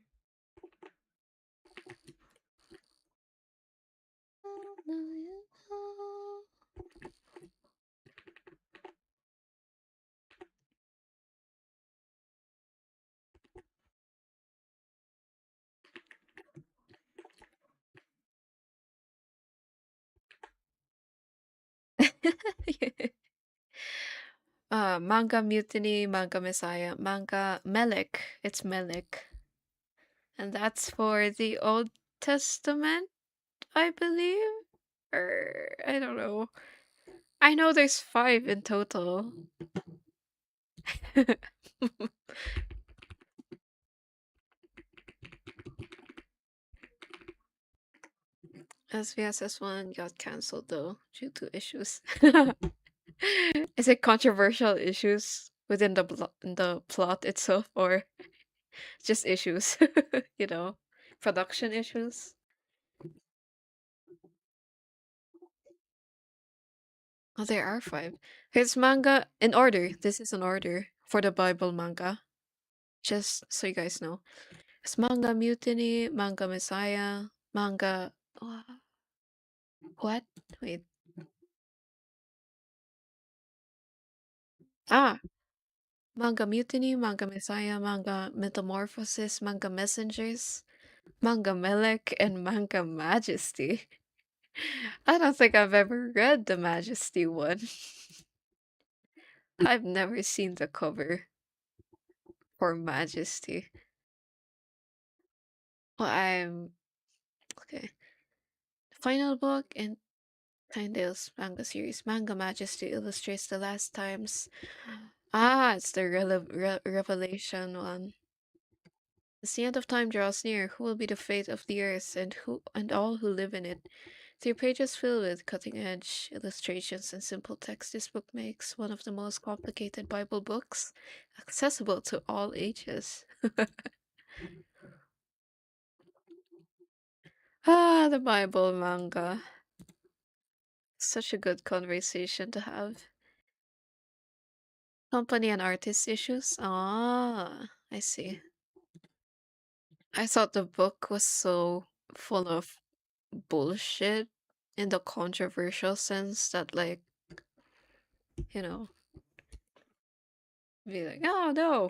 Manga Mutiny, Manga Messiah, Manga Melek. It's Melek. And that's for the Old Testament, I believe? Or I don't know. I know there's five in total. SVSS1 got cancelled though due to issues. Is it controversial issues within the plot itself or just issues? You know, production issues? Oh, there are five. Here's manga in order. This is an order for the Bible manga. Just so you guys know. It's Manga Mutiny, Manga Messiah, Manga. uh, What? Wait. Ah! Manga Mutiny, Manga Messiah, Manga Metamorphosis, Manga Messengers, Manga Melek, and Manga Majesty. I don't think I've ever read the Majesty one. I've never seen the cover for Majesty. Well, I'm. Okay. Final book in Tyndale's manga series. Manga Majesty illustrates the last times. Ah, it's the Revelation one. As the end of time draws near, who will be the fate of the earth and all who live in it? Through pages filled with cutting-edge illustrations and simple text, this book makes one of the most complicated Bible books accessible to all ages. Ah, the Bible manga. Such a good conversation to have. Company and artist issues? Ah, I see. I thought the book was so full of bullshit in the controversial sense that, like, you know, be like, oh no,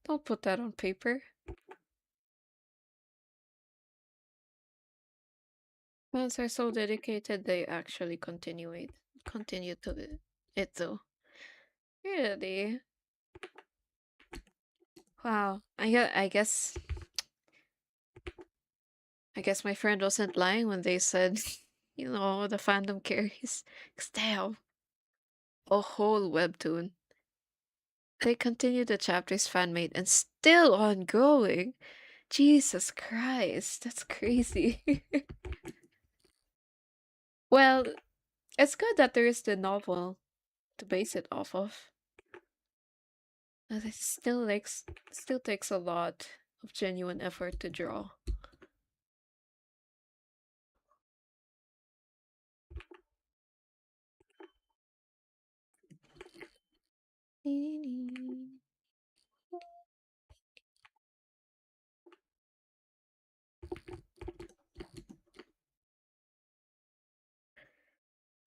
don't put that on paper. Fans are so dedicated they actually continue to it though. Really? Wow. I guess my friend wasn't lying when they said, the fandom carries. 'Cause damn, a whole webtoon. They continue the chapters fan made and still ongoing. Jesus Christ, that's crazy. Well, it's good that there is the novel to base it off of. But it still takes a lot of genuine effort to draw.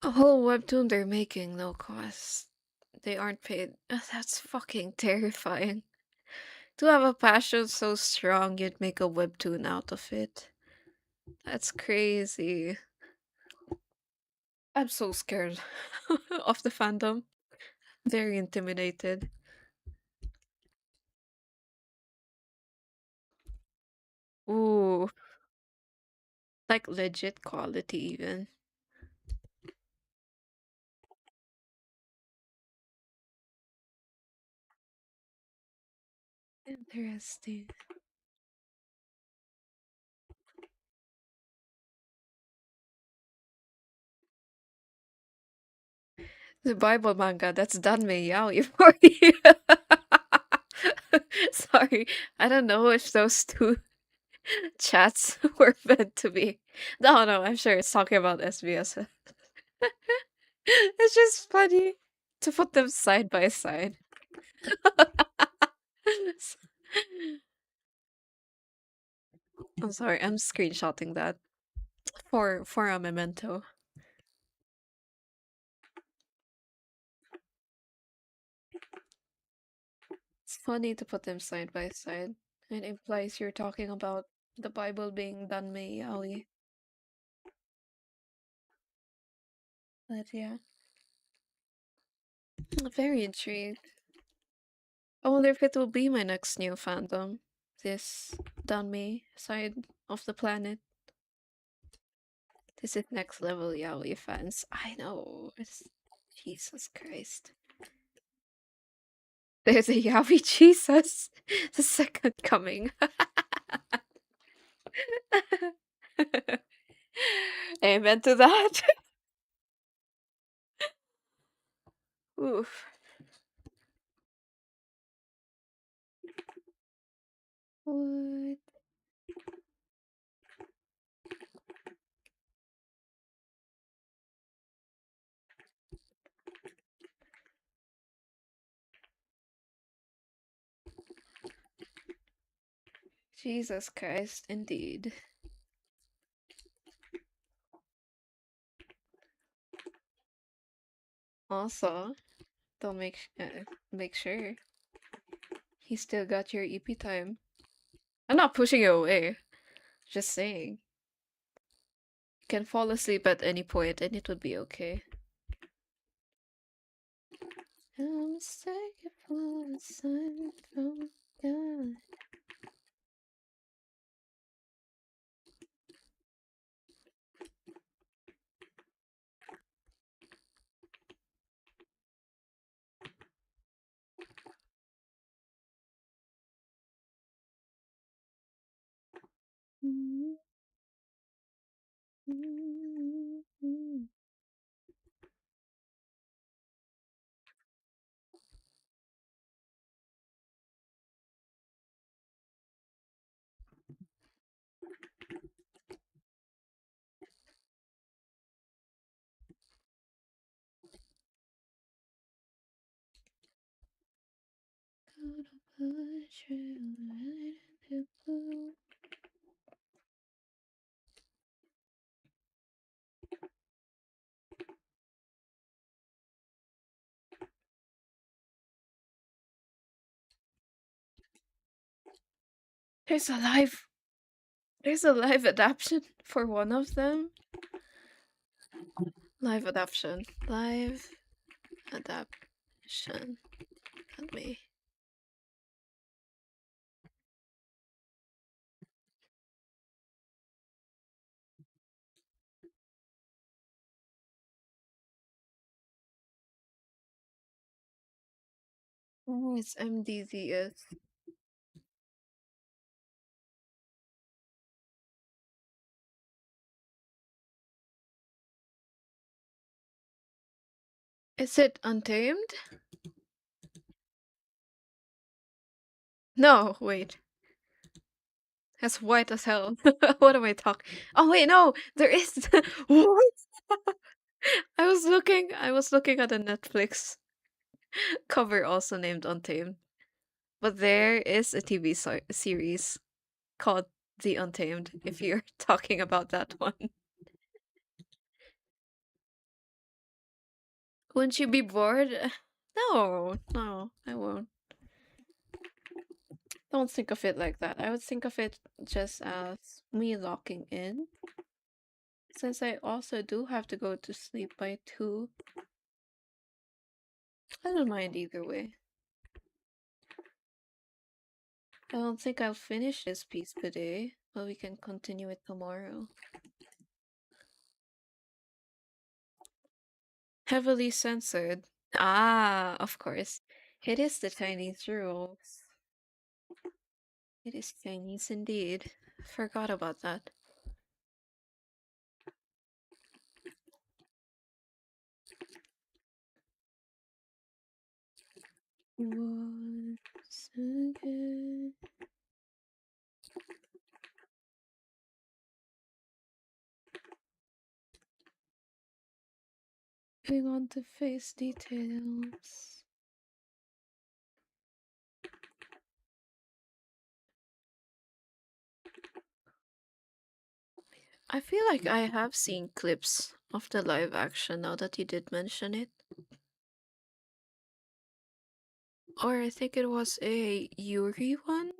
A whole webtoon they're making, no cost. They aren't paid. That's fucking terrifying. To have a passion so strong, you'd make a webtoon out of it. That's crazy. I'm so scared of the fandom. Very intimidated. Ooh, like legit quality even. Interesting. The Bible manga, that's Danmei Yaoi for you. Sorry, I don't know if those two chats were meant to be. No, no, I'm sure it's talking about SBS. It's just funny to put them side by side. I'm sorry, I'm screenshotting that for a memento. It's funny to put them side by side. It implies you're talking about the Bible being Danmei Yaoi. But yeah, I'm very intrigued. I wonder if it will be my next new fandom. This Danmei side of the planet. This is next level Yaoi fans. I know. Jesus Christ. There's a Yaoi Jesus. The second coming. Amen to that. Oof. What? Jesus Christ, indeed. Also, don't make sure he still got your EP time. I'm not pushing you away. Just saying. You can fall asleep at any point and it would be okay. I'm mistaken for a sign from God. There's a live there's a live adaptation for one of them. Live adaptation. Live adaptation. Let me. Oh, it's MDZS. Is it Untamed? No, wait. That's white as hell. What am I talking? Oh wait, no, there is. What? I was looking at a Netflix cover also named Untamed, but there is a TV series called The Untamed. If you're talking about that one, wouldn't you be bored? No, no, I won't. Don't think of it like that. I would think of it just as me locking in, since I also do have to go to sleep by 2. I don't mind either way. I don't think I'll finish this piece today, but we can continue it tomorrow. Heavily censored. Ah, of course. It is the Chinese rules. It is Chinese indeed. Forgot about that. Once again, we want to face details. I feel like I have seen clips of the live action now that you did mention it. Or I think it was a Yuri one?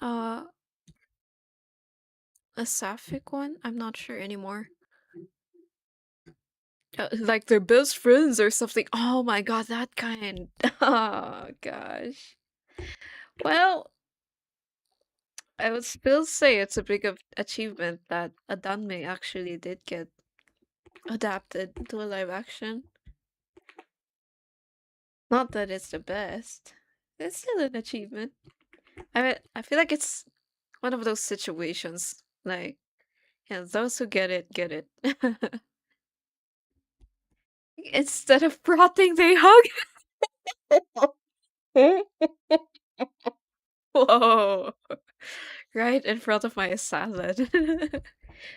Uh, a sapphic one? I'm not sure anymore. Like they're best friends or something. Oh my god, that kind. Oh gosh. Well, I would still say it's a big achievement that Adanme actually did get adapted to a live action. Not that it's the best. It's still an achievement. I feel like it's one of those situations. Like, yeah, those who get it. Instead of prodding, they hug. Whoa. Right in front of my assassin.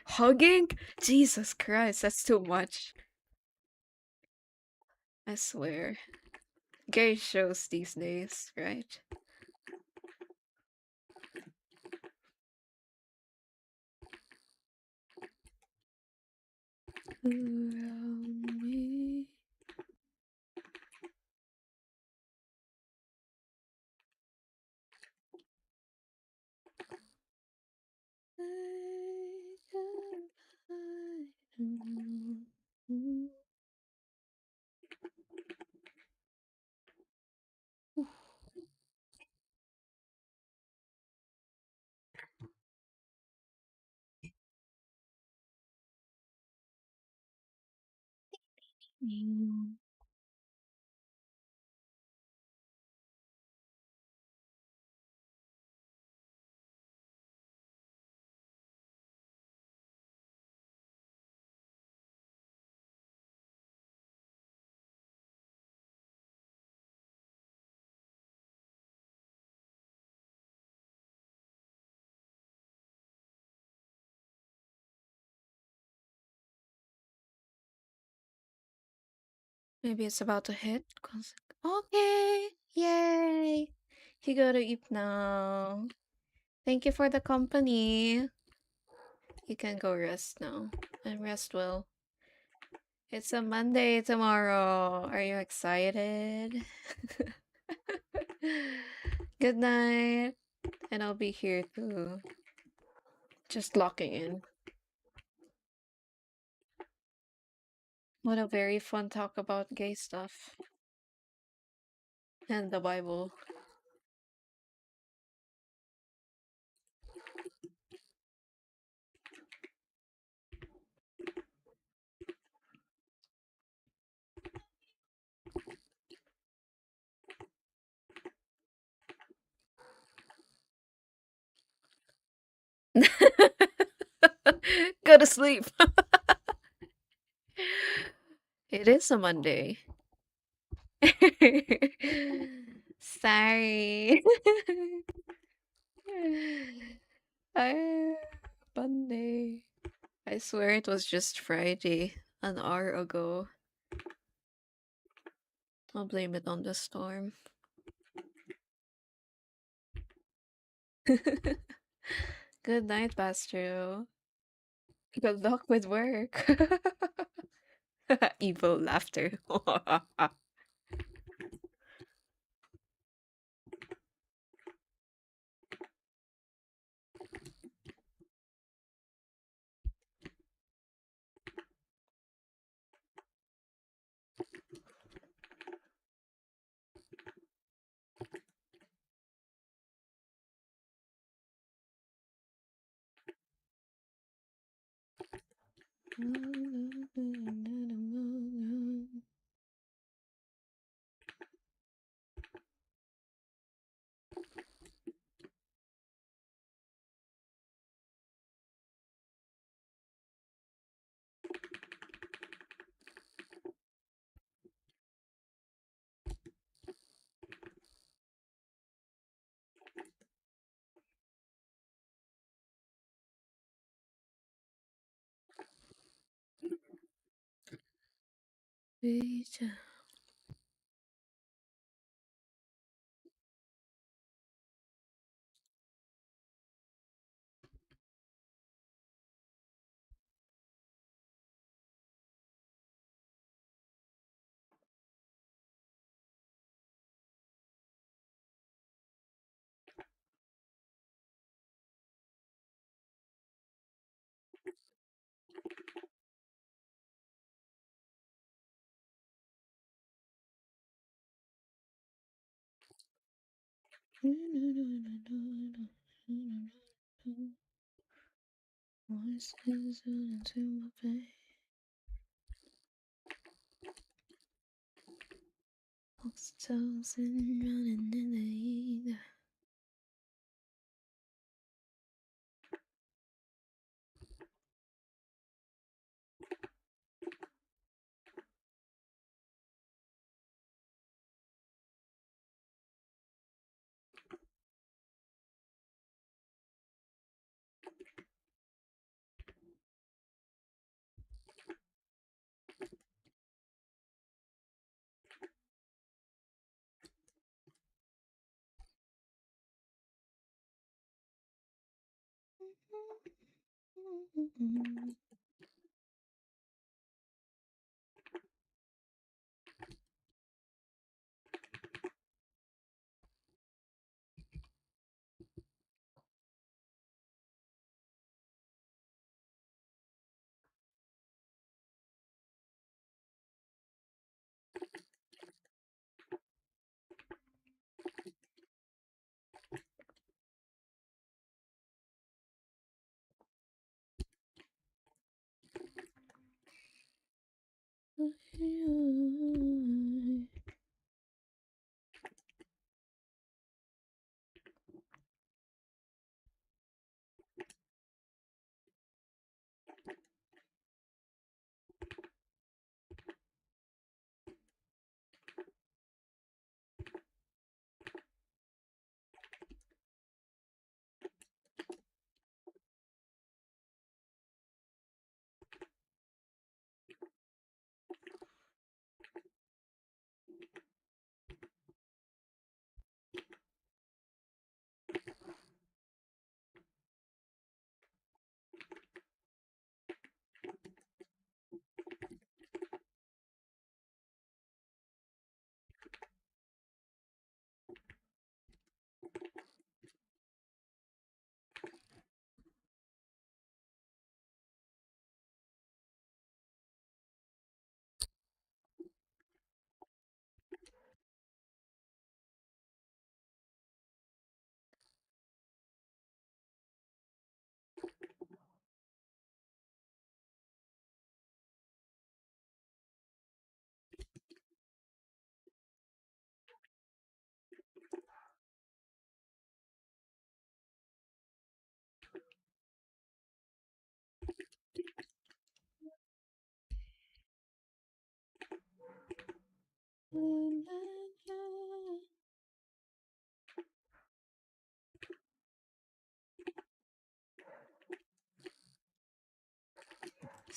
Hugging? Jesus Christ, that's too much. I swear. Gay shows these days, right? Around me. I can hide. Maybe it's about to hit. Okay, yay! You go to eat now. Thank you for the company. You can go rest now and rest well. It's a Monday tomorrow. Are you excited? Good night. And I'll be here too. Just locking in. What a very fun talk about gay stuff and the Bible. Go to sleep. It is a Monday. Sorry. I Monday. I swear it was just Friday, an hour ago. I'll blame it on the storm. Good night, Pastor. Good luck with work. Evil laughter. Voices into my face. Oxytocin running in the ether.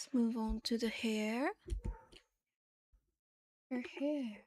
Let's move on to the hair. Her hair.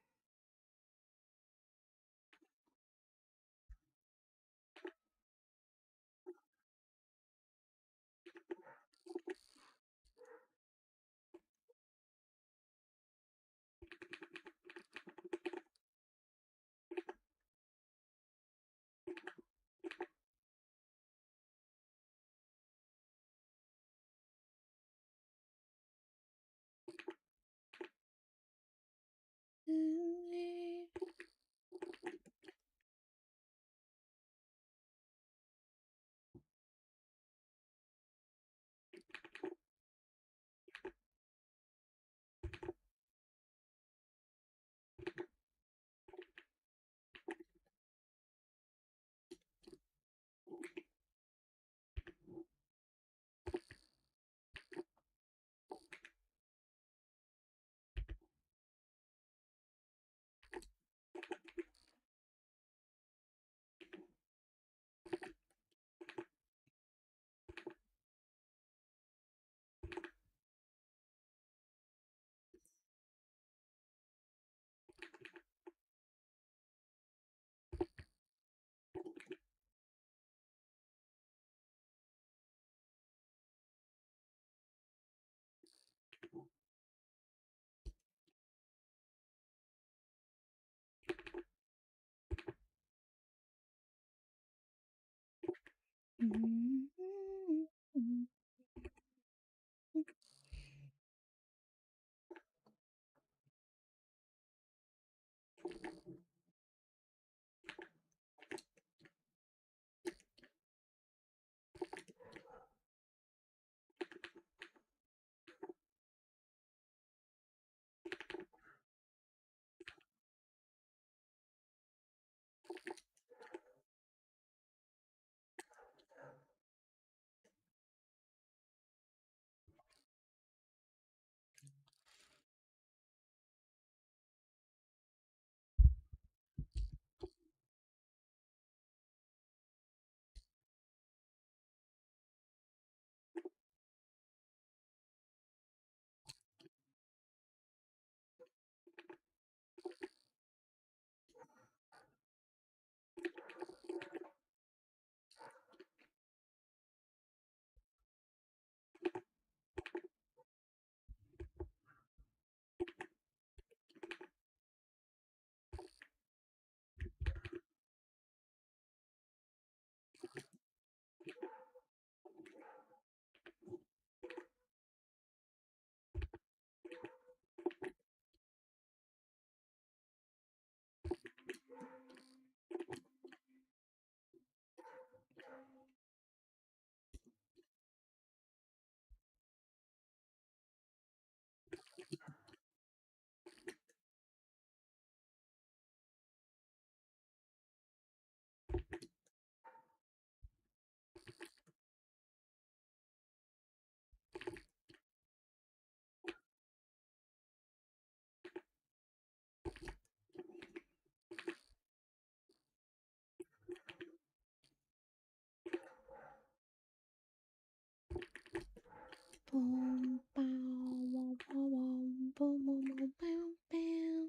Boom, bow, wow, wow, wow, boom, boom, boom, bam, bam,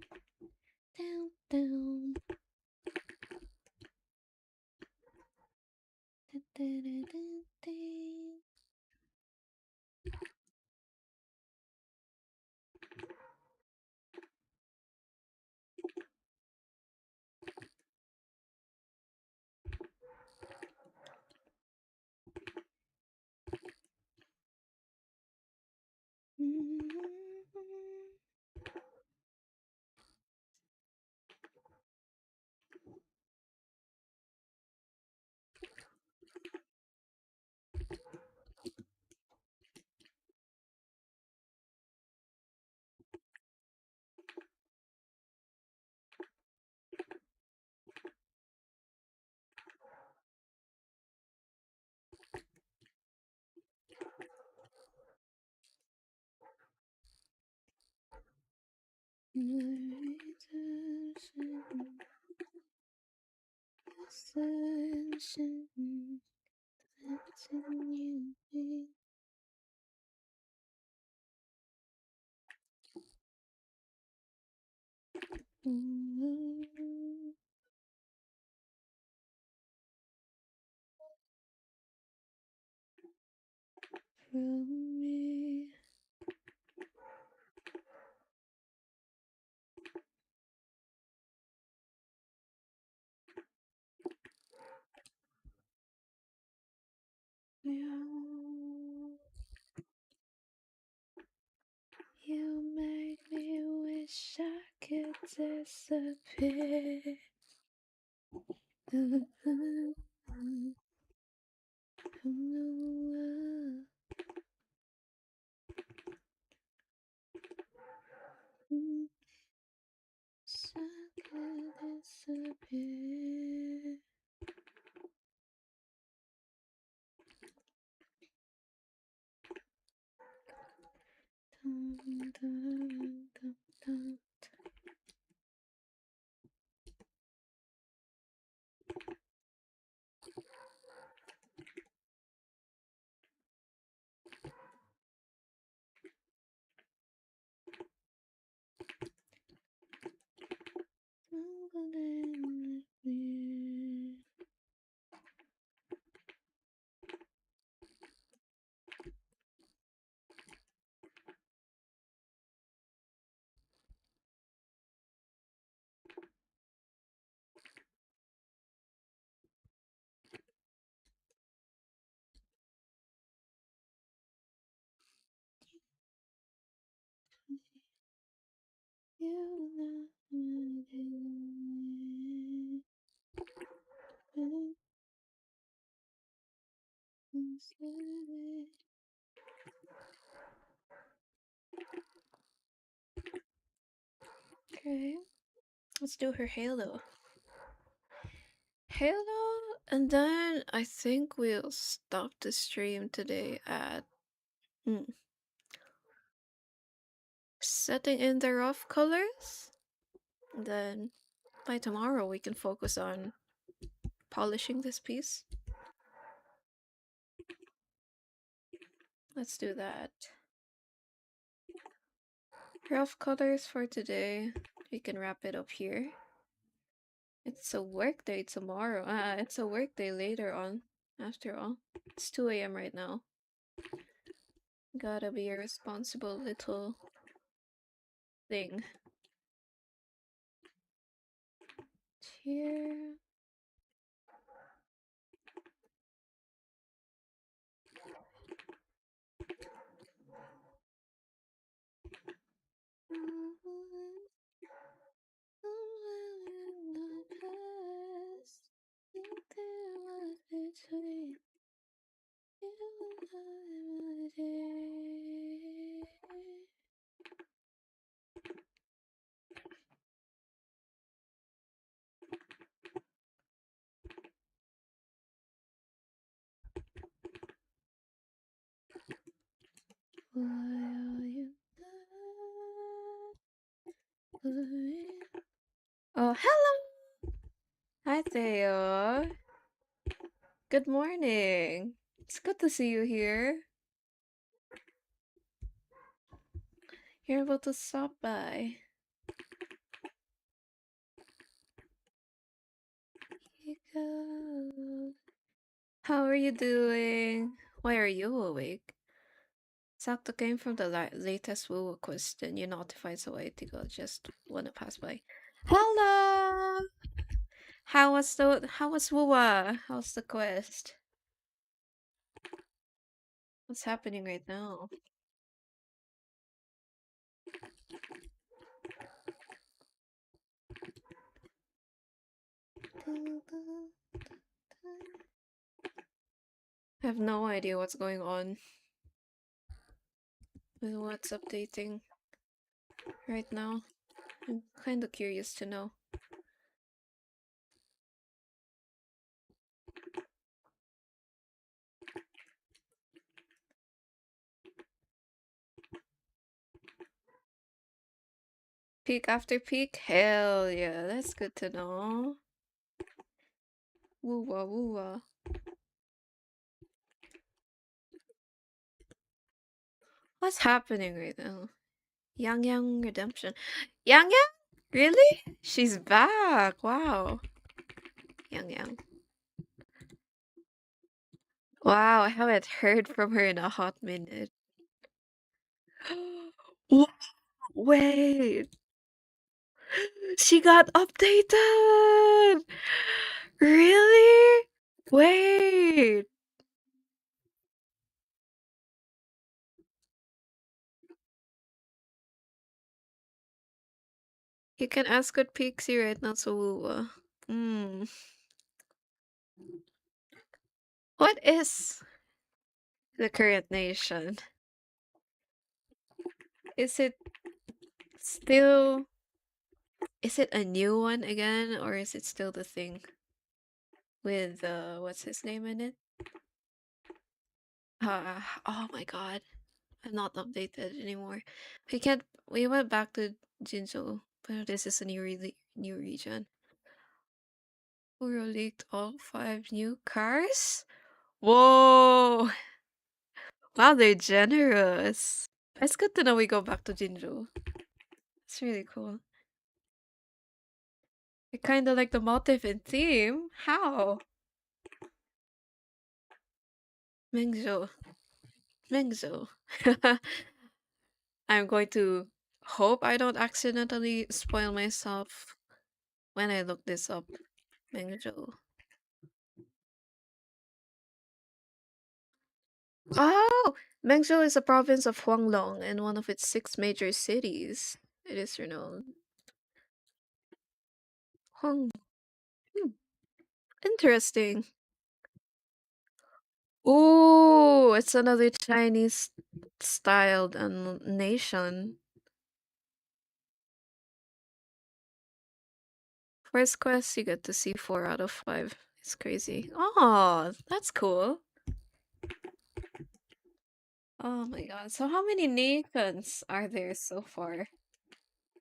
down, down, da, da, da, da, da. Sunshine, that's in you. from me. You, you make me wish I could disappear. Wish I could disappear. Dun, dun, dun, dun. Okay, let's do her halo. Halo, and then I think we'll stop the stream today at setting in the rough colors. And then by tomorrow we can focus on polishing this piece. Let's do that. Rough colors for today. We can wrap it up here. It's a work day tomorrow. It's a work day later on, after all. It's 2 a.m. right now. Gotta be a responsible little thing. Here. Why are you not? Oh, hello! Hi, Theo. Good morning. It's good to see you here. You're able to stop by. You go. How are you doing? Why are you awake? Sakto came from the latest Woo quest and you notified so I think I'll just wanna pass by. Hello! How was Woowa? How's the quest? What's happening right now? I have no idea what's going on with what's updating right now. I'm kind of curious to know. Peak after peak? Hell yeah, that's good to know. Woo-wah, woo-wah. What's happening right now? Yang Yang Redemption. Yang Yang? Really? She's back. Wow. Yang Yang. Wow, I haven't heard from her in a hot minute. Wha- Wait, she got updated! Really? Wait. You can ask what Pixie right now, so hmm. What is the current nation? Is it still is it a new one again, or is it still the thing with what's his name in it? Oh my god. I'm not updated anymore. We went back to Jinzhou, but this is a new region. Who leaked all 5 new cars? Whoa! Wow, they're generous. It's good to know we go back to Jinzhou. It's really cool. I kind of like the motif and theme. How? Mengzhou. Mengzhou. I'm going to hope I don't accidentally spoil myself when I look this up. Mengzhou. Oh! Mengzhou is a province of Huanglong and one of its 6 major cities. It is renowned. Huang. Hmm, interesting. Ooh, it's another Chinese styled nation. First quest, you get to see 4 out of 5. It's crazy. Oh, that's cool. Oh my god. So how many nations are there so far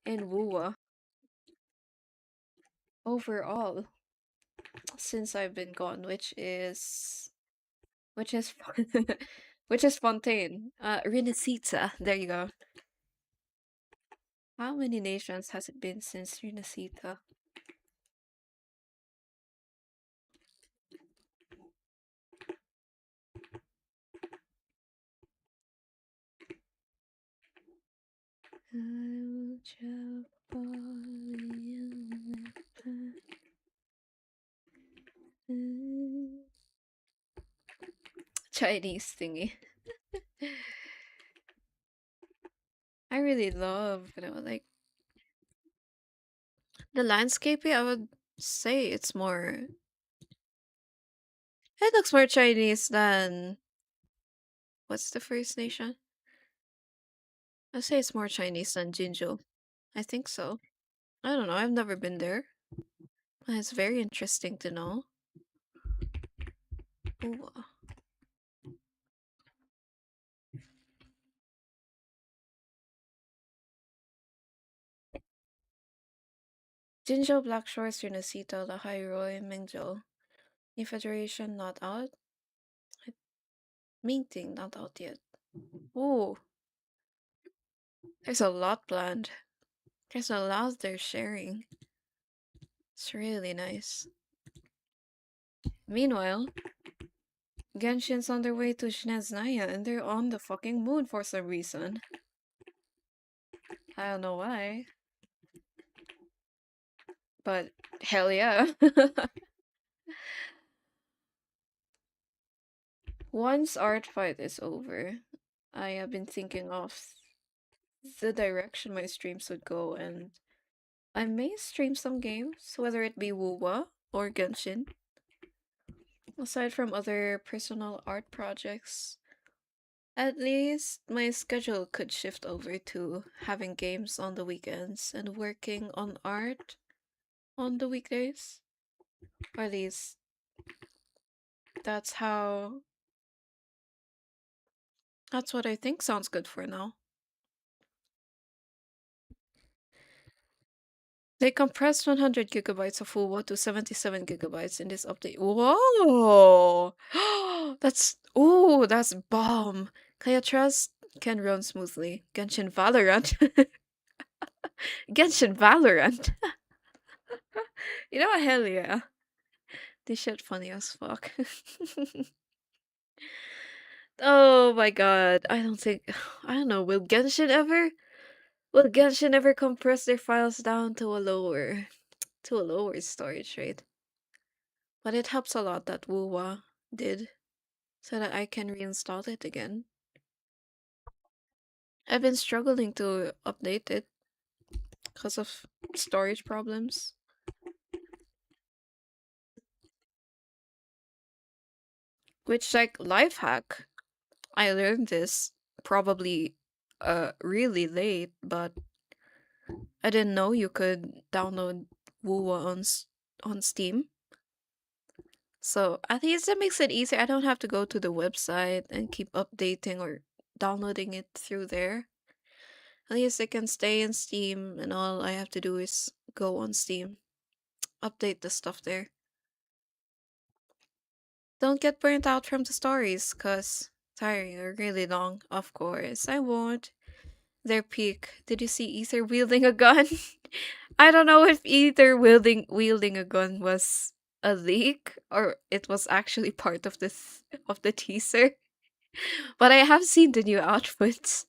in Wuwa overall since I've been gone, which is which is Fontaine. Rinasita. There you go. How many nations has it been since Rinasita? I will Chinese thingy. I really love, like the landscaping. I would say it looks more Chinese than what's the first nation? I'd say it's more Chinese than Jinzhou. I think so. I don't know. I've never been there. It's very interesting to know. Ooh. Jinzhou, Black Shores, Yunesito, Lahairoi, Mengzhou. New Federation not out. Mingting not out yet. Ooh, there's a lot planned. There's a lot they're sharing. It's really nice. Meanwhile, Genshin's on their way to Shinazunaya and they're on the fucking moon for some reason. I don't know why, but hell yeah. Once art fight is over, I have been thinking of the direction my streams would go, and I may stream some games, whether it be Wuwa or Genshin. Aside from other personal art projects, at least my schedule could shift over to having games on the weekends and working on art on the weekdays. Or at least that's how that's what I think sounds good for now. They compressed 100 gigabytes of Fuwa to 77 gigabytes in this update. Whoa! That's bomb. Kaya Trust can run smoothly. Genshin Valorant. Genshin Valorant. You know what? Hell yeah. This shit funny as fuck. Oh my god. I don't think I don't know, will Genshin ever compress their files down to a lower storage rate? But it helps a lot that Wuwa did so that I can reinstall it again. I've been struggling to update it because of storage problems. Which like life hack. I learned this probably really late, but I didn't know you could download Wuwa on Steam. So at least it makes it easier. I don't have to go to the website and keep updating or downloading it through there. At least it can stay in Steam, and all I have to do is go on Steam, update the stuff there. Don't get burnt out from the stories, cause tiring or really long. Of course, I won't. Their peak. Did you see Ether wielding a gun? I don't know if Ether wielding a gun was a leak or it was actually part of of the teaser. But I have seen the new outfits.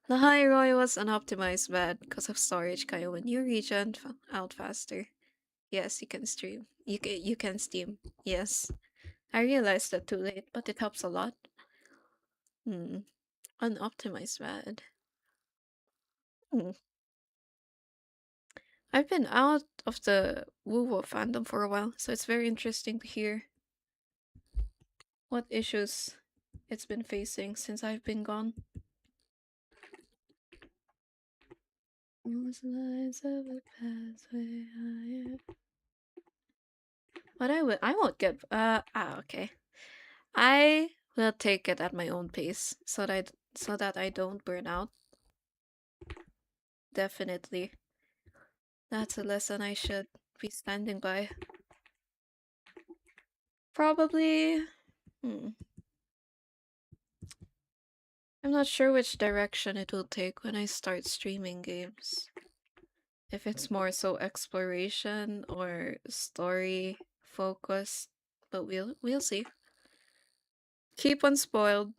The High Roy was unoptimized bad because of storage. Kaya when you region out faster. Yes, you can stream. You can steam. Yes. I realized that too late, but it helps a lot. Hmm. Unoptimized bad. Hmm. I've been out of the woo-woo fandom for a while, so it's very interesting to hear what issues it's been facing since I've been gone. Those lines of a pathway higher. But I won't get okay. I will take it at my own pace so that I don't burn out. Definitely. That's a lesson I should be standing by. Probably hmm, I'm not sure which direction it will take when I start streaming games. If it's more so exploration or story focused, but we'll see. Keep unspoiled.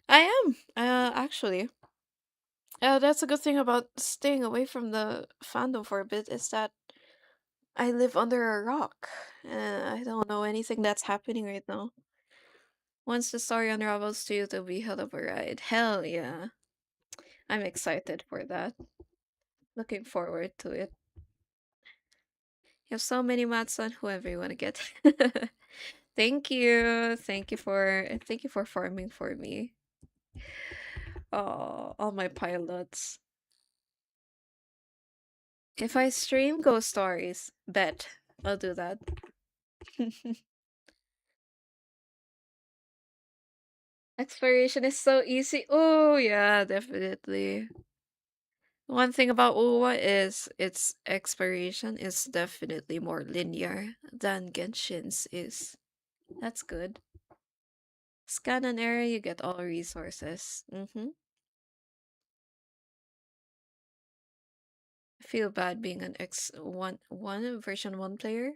I am actually. That's a good thing about staying away from the fandom for a bit is that I live under a rock. I don't know anything that's happening right now. Once the story unravels to you, it'll be hell of a ride. Hell yeah. I'm excited for that. Looking forward to it. You have so many mats on whoever you want to get. Thank you. Thank you for farming for me. Oh, all my pilots. If I stream ghost stories, bet I'll do that. Exploration is so easy. Oh yeah, definitely. One thing about Uwa is its exploration is definitely more linear than Genshin's is. That's good. Scan an area, you get all resources. I feel bad being an X1 version 1 player.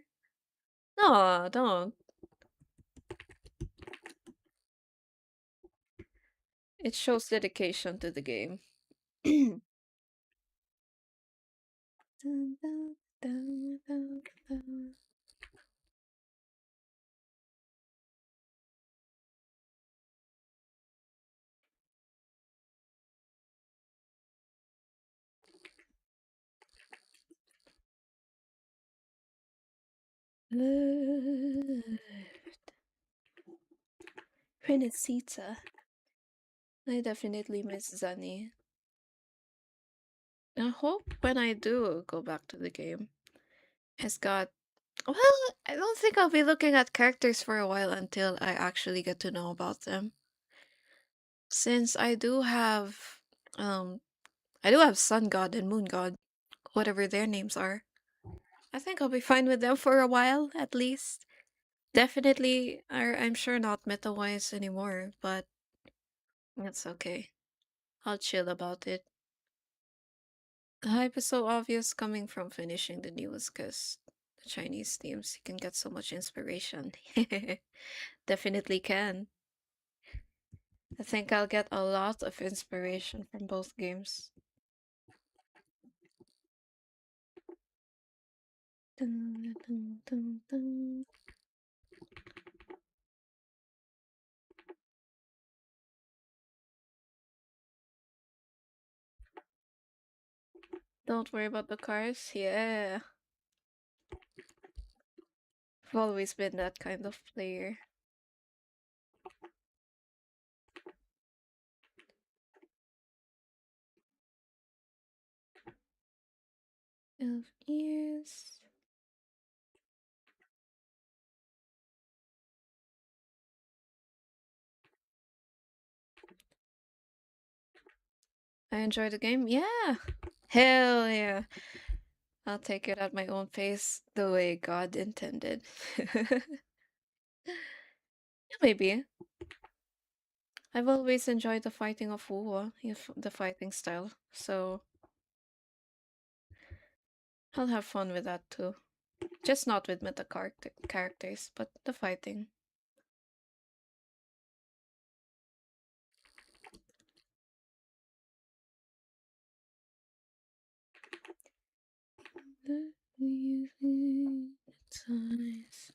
No, don't. It shows dedication to the game. Dun, dun, dun, dun, dun. Renacita. I definitely miss Zani. I hope when I do go back to the game, it's got. Well, I don't think I'll be looking at characters for a while until I actually get to know about them. Since um, I do have Sun God and Moon God, whatever their names are. I think I'll be fine with them for a while, at least. Definitely, I'm sure not meta-wise anymore, but it's okay. I'll chill about it. The hype is so obvious coming from finishing the newest quest. Chinese themes. You can get so much inspiration. Definitely can. I think I'll get a lot of inspiration from both games. Dun, dun, dun, dun. Don't worry about the cars. Yeah. I've always been that kind of player. Of years. I enjoy the game. Yeah. Hell yeah. I'll take it at my own pace, the way God intended. Maybe. I've always enjoyed the fighting of Wuwa, if the fighting style. So I'll have fun with that too. Just not with meta characters, but the fighting. It's nice.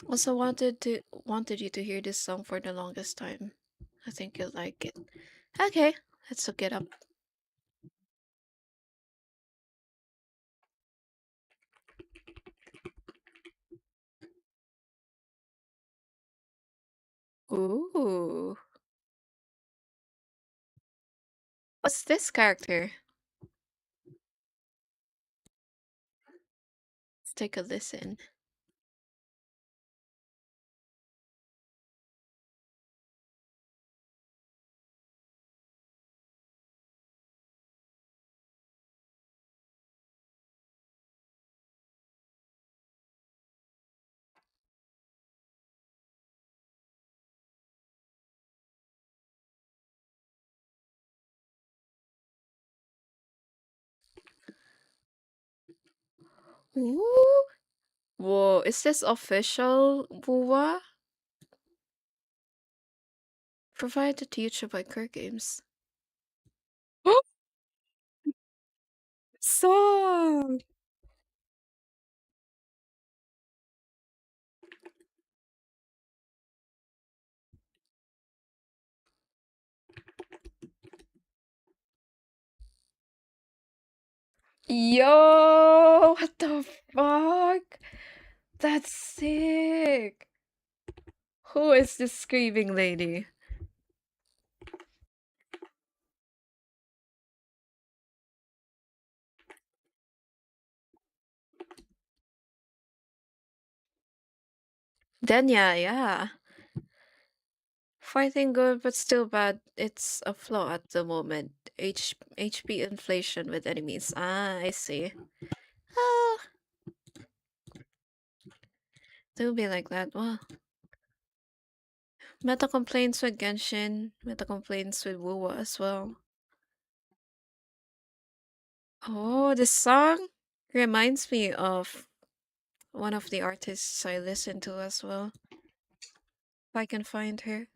Also wanted you to hear this song for the longest time. I think you'll like it. Okay, let's look it up. Ooh. What's this character? Let's take a listen. Ooh. Whoa, is this official, Wuwa? Provided to YouTube by Kirk Games. Song! Yo, what the fuck? That's sick. Who is this screaming lady? Denya, yeah. Fighting good, but still bad. It's a flaw at the moment. HP inflation with enemies. Ah, I see. Ah, they'll be like that. Well, meta complaints with Genshin. Meta complaints with Wuwa as well. Oh, this song reminds me of one of the artists I listen to as well. If I can find her.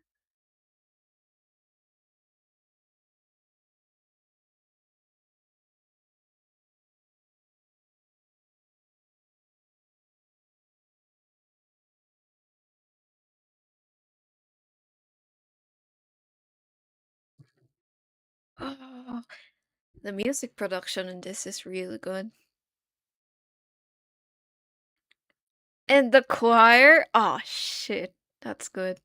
Oh, the music production in this is really good. And the choir? Oh shit, that's good.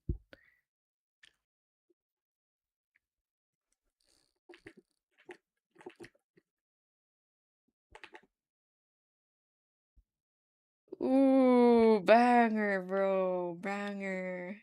Ooh, banger, bro, banger.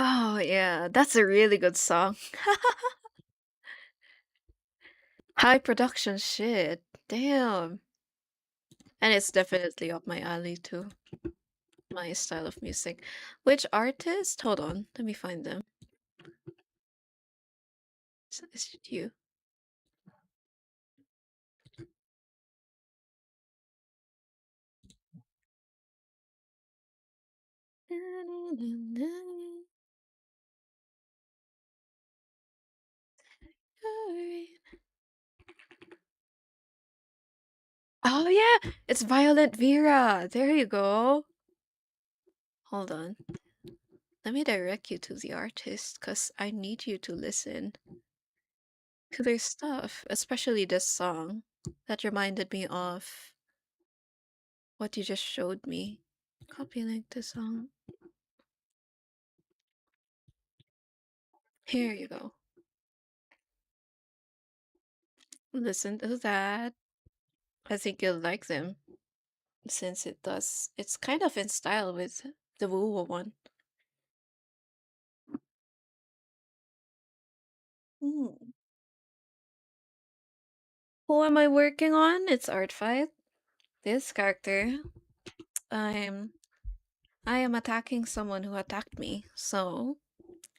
Oh, yeah, that's a really good song. High production shit. Damn. And it's definitely up my alley too. My style of music. Which artist? Hold on, let me find them. Is it you? Oh yeah, it's Violet Vera. There you go. Hold on. Let me direct you to the artist because I need you to listen to their stuff, especially this song that reminded me of what you just showed me. Copy link to song. Here you go. Listen to that. I think you'll like them since it's kind of in style with the Woo one. Hmm. Who am I working on? It's Artfight. This character, I'm I am attacking someone who attacked me. So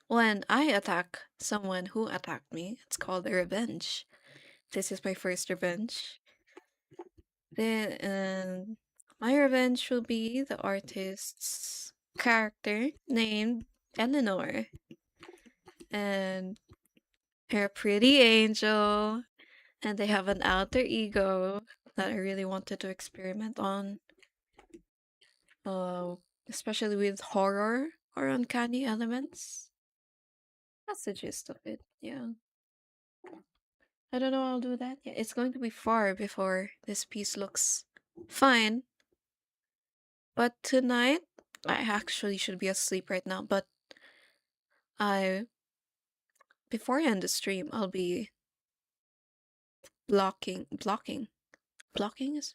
when I attack someone who attacked me, it's called a revenge. This is my first revenge. Then my revenge will be the artist's character named Eleanor and her pretty angel, and they have an alter ego that I really wanted to experiment on. Uh, Especially with horror or uncanny elements. That's the gist of it. Yeah. I don't know. I'll do that. Yeah, it's going to be far before this piece looks fine. But tonight, I actually should be asleep right now. But I, before I end the stream, I'll be blocking is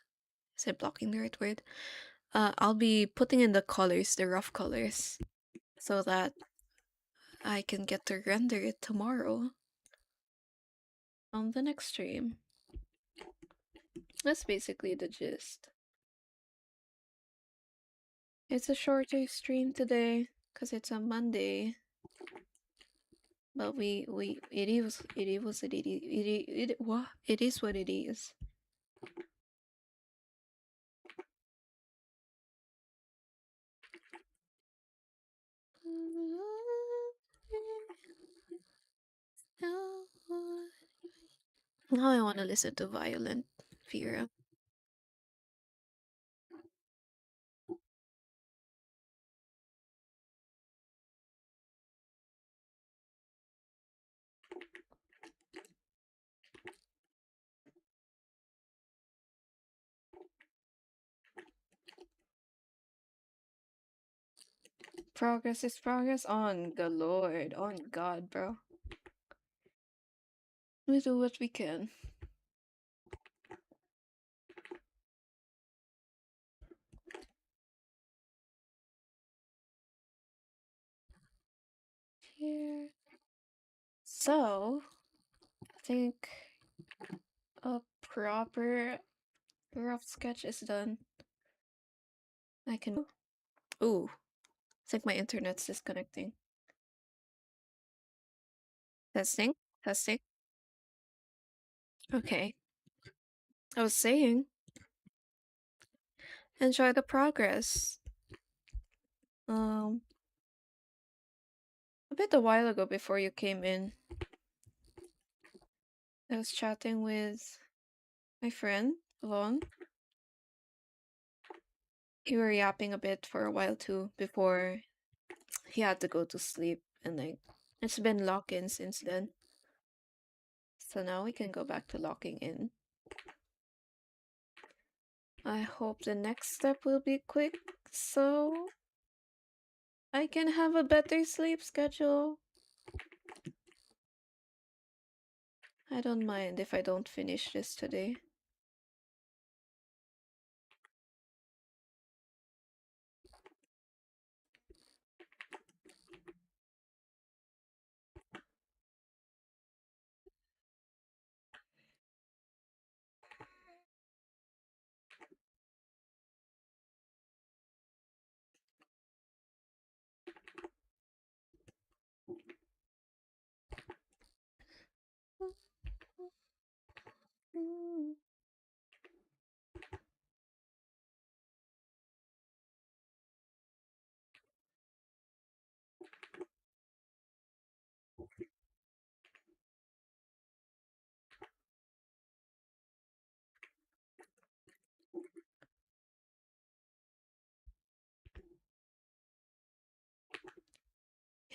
it blocking the right word? I'll be putting in the colors, the rough colors, so that I can get to render it tomorrow on the next stream. That's basically the gist. It's a shorter stream today because it's a Monday. But it is what it is. Now I want to listen to Violent Vera. Progress is progress on the Lord, on God, bro. We do what we can. Here. So, I think a proper rough sketch is done. I can. Ooh, I think my internet's disconnecting. Testing, testing. Okay. I was saying, enjoy the progress. Um, a bit a while ago before you came in, I was chatting with my friend, Lon. We were yapping a bit for a while too before he had to go to sleep, and like it's been lock in since then. So now we can go back to locking in. I hope the next step will be quick so I can have a better sleep schedule. I don't mind if I don't finish this today.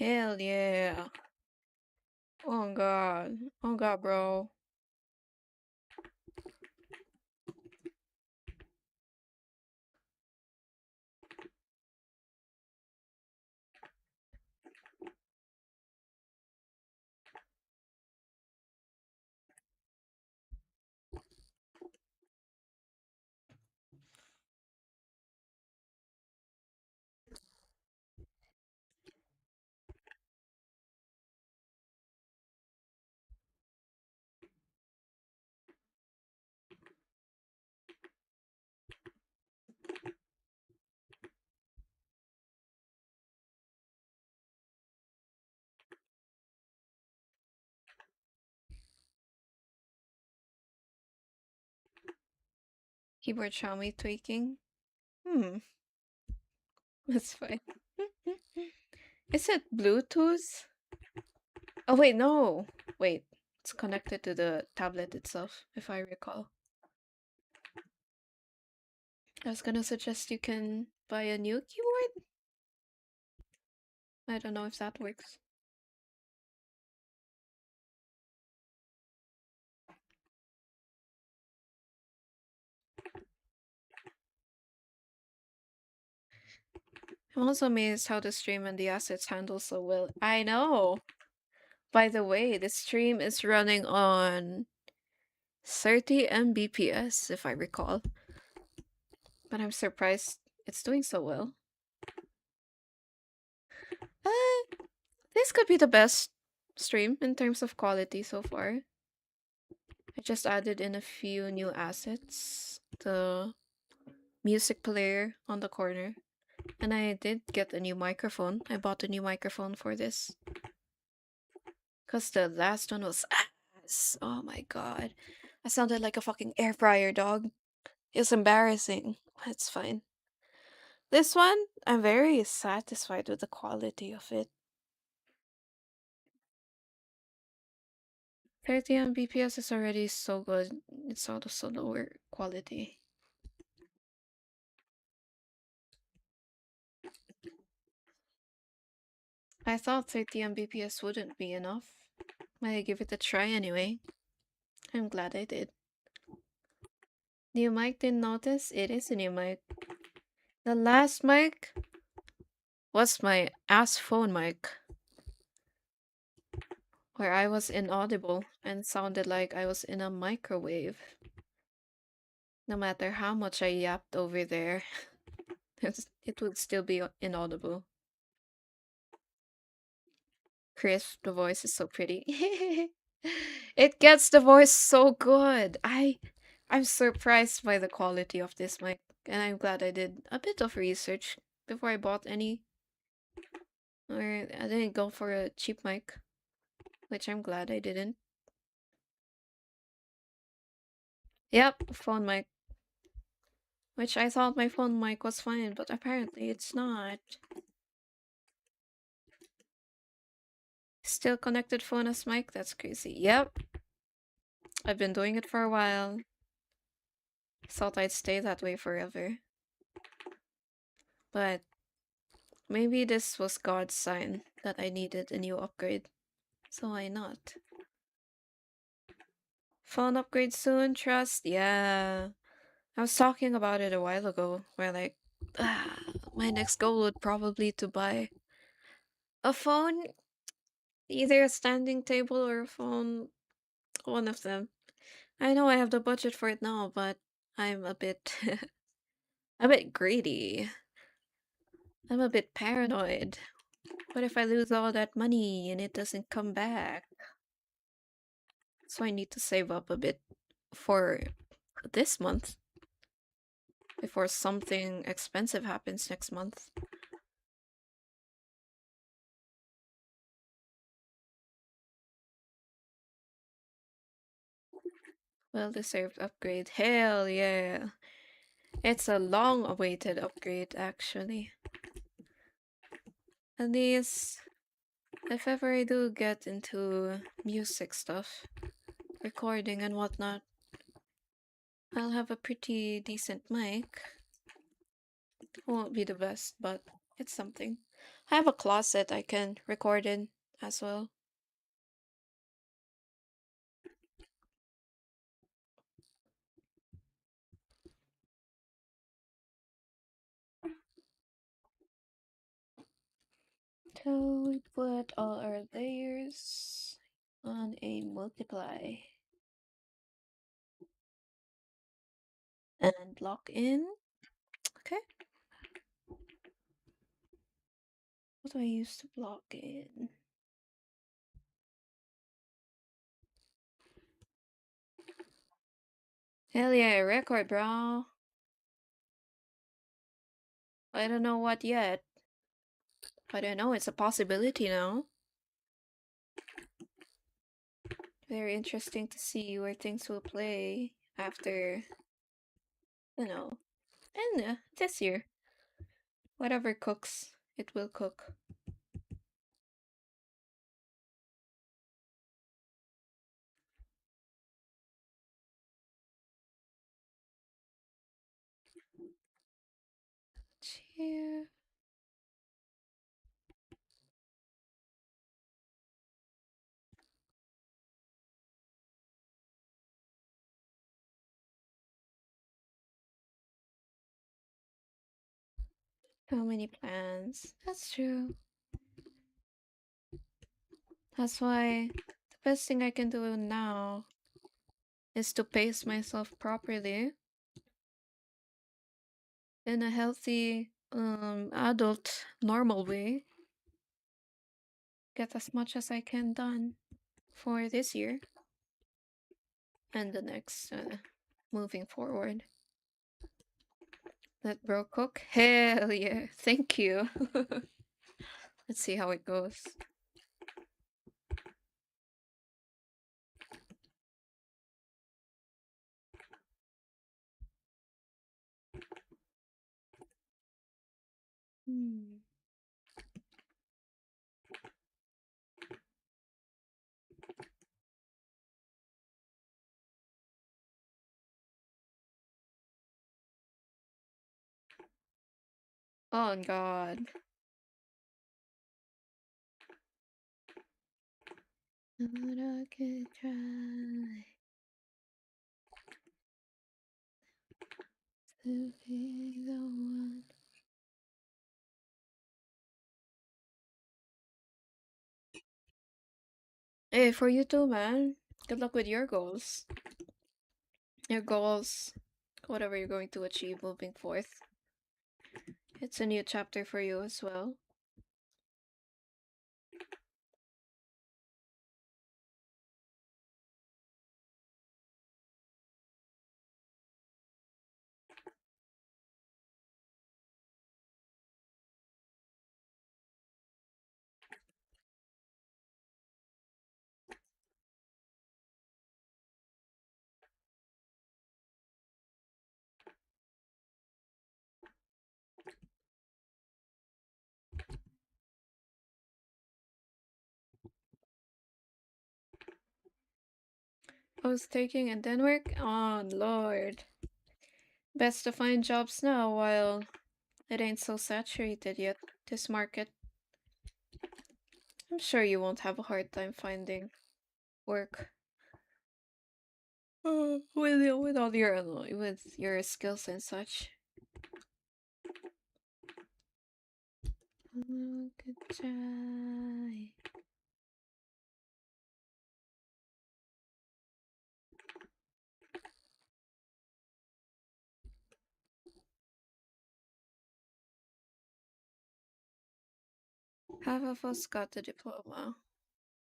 Hell yeah. Oh god. Oh god, bro. Keyboard Xiaomi tweaking. Hmm, that's fine. Is it Bluetooth? Oh wait, no. Wait. It's connected to the tablet itself, if I recall. I was gonna suggest you can buy a new keyboard. I don't know if that works. I'm also amazed how the stream and the assets handle so well. I know. By the way, the stream is running on 30 Mbps, if I recall. But I'm surprised it's doing so well. Uh, this could be the best stream in terms of quality so far. I just added in a few new assets. The music player on the corner. And I did get a new microphone. I bought a new microphone for this. Because the last one was ass. Oh my god. I sounded like a fucking air fryer, dog. It's embarrassing. It's fine. This one, I'm very satisfied with the quality of it. 30 Mbps is already so good. It's also lower quality. I thought 30 Mbps wouldn't be enough. I give it a try anyway. I'm glad I did. New mic, didn't notice? It is a new mic. The last mic was my ass phone mic, where I was inaudible and sounded like I was in a microwave. No matter how much I yapped over there, it would still be inaudible. Chris, the voice is so pretty. It gets the voice so good. I'm surprised by the quality of this mic, and I'm glad I did a bit of research before I bought any. Or I didn't go for a cheap mic, which I'm glad I didn't. Yep, phone mic. Which I thought my phone mic was fine, but apparently it's not. Still connected phone as mic? That's crazy. Yep, I've been doing it for a while. Thought I'd stay that way forever. But maybe this was God's sign that I needed a new upgrade. So why not? Phone upgrade soon, trust? Yeah. I was talking about it a while ago, where like, my next goal would probably to buy a phone, either a standing table or a phone, one of them. I know I have the budget for it now, but I'm a bit a bit greedy. I'm a bit paranoid. What if I lose all that money and it doesn't come back? So I need to save up a bit for this month before something expensive happens next month. Well deserved upgrade. Hell yeah. It's a long awaited upgrade actually. At least if ever I do get into music stuff, recording and whatnot, I'll have a pretty decent mic. Won't be the best, but it's something. I have a closet I can record in as well. So we put all our layers on a multiply and lock in. Okay. What do I use to block in? Hell yeah, record, bro. I don't know what yet, but I know it's a possibility now. Very interesting to see where things will play after, you know, and this year. Whatever cooks, it will cook. Cheer. How many plans? That's true. That's why the best thing I can do now is to pace myself properly in a healthy, adult, normal way. Get as much as I can done for this year and the next, moving forward. Let bro cook? Hell yeah. Thank you. Let's see how it goes. Hmm. Oh god. But I could try to be the one. Hey, for you too, man. Good luck with your goals. Your goals, whatever you're going to achieve moving forth. It's a new chapter for you as well. I was taking in Denmark? Oh, Lord. Best to find jobs now while it ain't so saturated yet, this market. I'm sure you won't have a hard time finding work. With all your with your skills and such. Good try. Half of us got the diploma.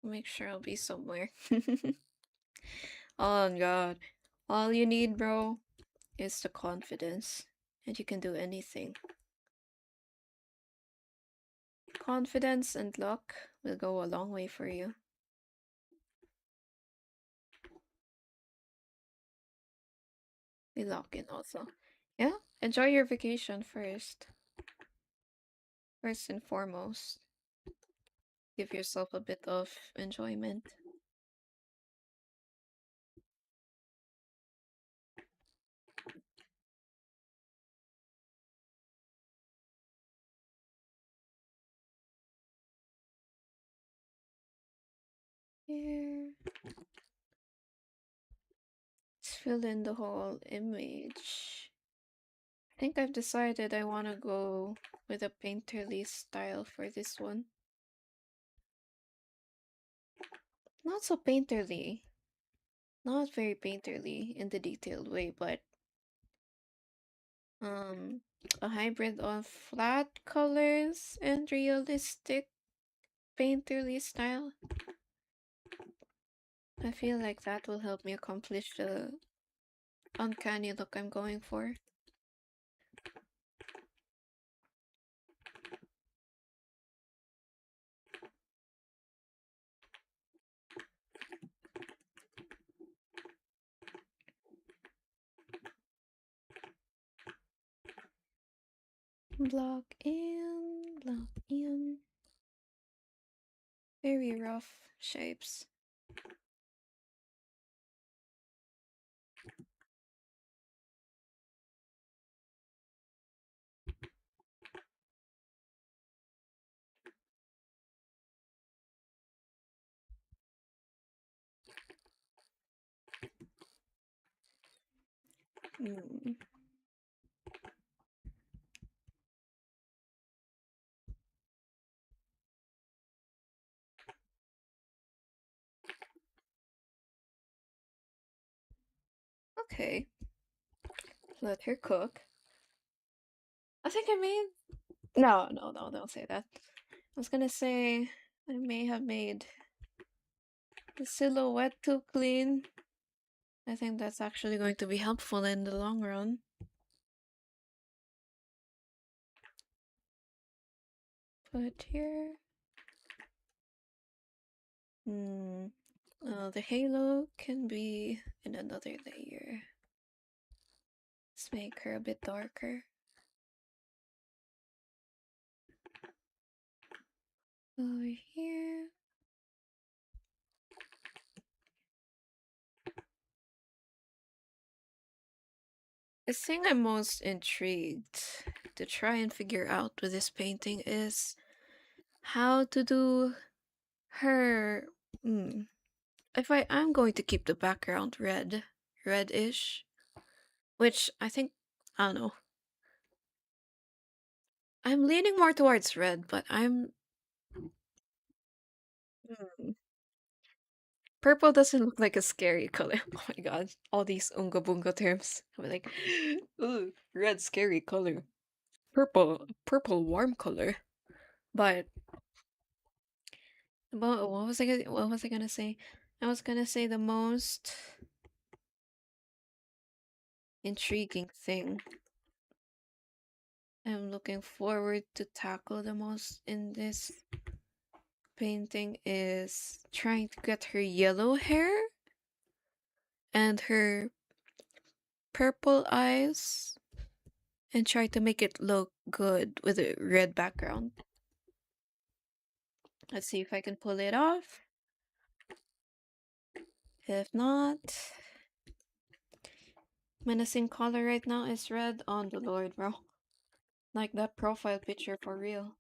Make sure I'll be somewhere. Oh god. All you need, bro, is the confidence. And you can do anything. Confidence and luck will go a long way for you. We lock in also. Yeah, enjoy your vacation first. First and foremost. Give yourself a bit of enjoyment. Here. Let's fill in the whole image. I think I've decided I want to go with a painterly style for this one. Not so painterly. Not very painterly in the detailed way, but um a hybrid of flat colors and realistic painterly style. I feel like that will help me accomplish the uncanny look I'm going for. Block in, block in. Very rough shapes. Mm. Okay, let her cook. I think I made. No, no, no, don't say that. I was gonna say I may have made the silhouette too clean. I think that's actually going to be helpful in the long run. Put here. Hmm. The halo can be in another layer. Let's make her a bit darker. Over here. The thing I'm most intrigued to try and figure out with this painting is how to do her. If I'm going to keep the background reddish, which I think, I don't know. I'm leaning more towards red, but Hmm. Purple doesn't look like a scary color. Oh my god, all these unga bunga terms. I'm like, ooh, red scary color. Purple warm color. But what was I gonna say? I was gonna say the most intriguing thing I'm looking forward to tackle the most in this painting is trying to get her yellow hair and her purple eyes and try to make it look good with a red background. Let's see if I can pull it off. If not, menacing color right now is red on the Lord, bro. Like that profile picture for real.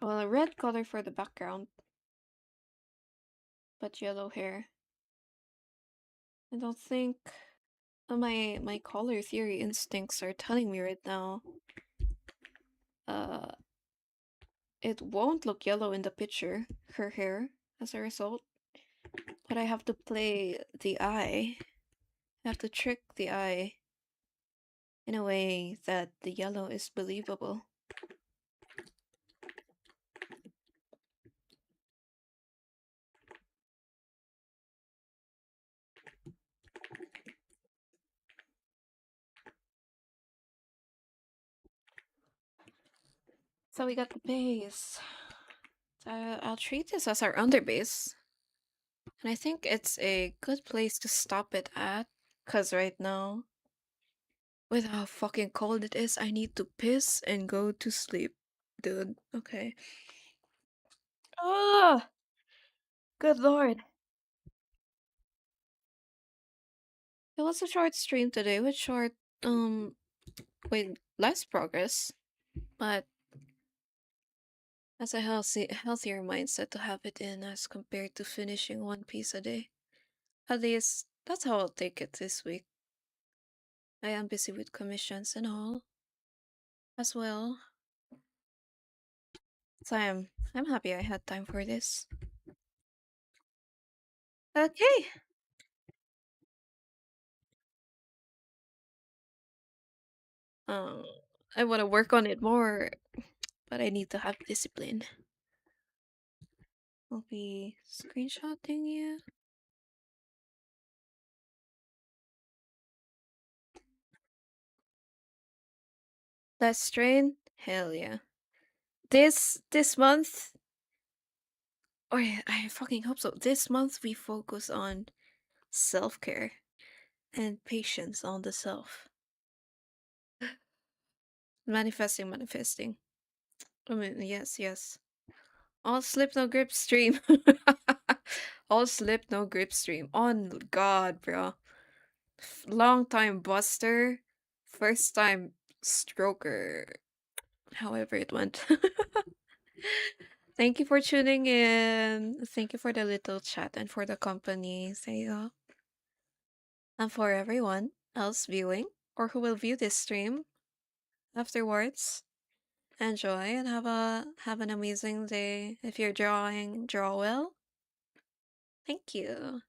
Well, a red color for the background, but yellow hair. I don't think my color theory instincts are telling me right now. Uh, it won't look yellow in the picture, her hair, as a result. But I have to play the eye. I have to trick the eye in a way that the yellow is believable. So we got the base. I'll treat this as our underbase. And I think it's a good place to stop it at. Because right now, with how fucking cold it is, I need to piss and go to sleep. Dude, okay. Oh, good lord. It was a short stream today with short, um, with less progress, but as a healthier mindset to have it in as compared to finishing one piece a day. At least that's how I'll take it this week. I am busy with commissions and all as well. So I'm happy I had time for this. Okay. Um I wanna work on it more, but I need to have discipline. I'll be screenshotting you. Less strain? Hell yeah. This month, or I fucking hope so. This month we focus on self-care and patience on the self. Manifesting. I mean, yes, yes. All slip no grip stream. All slip no grip stream. On God, bro. Long time buster, first time stroker. However it went. Thank you for tuning in. Thank you for the little chat and for the company, Seiya. And for everyone else viewing or who will view this stream afterwards. Enjoy and have an amazing day. If you're drawing, draw well. Thank you.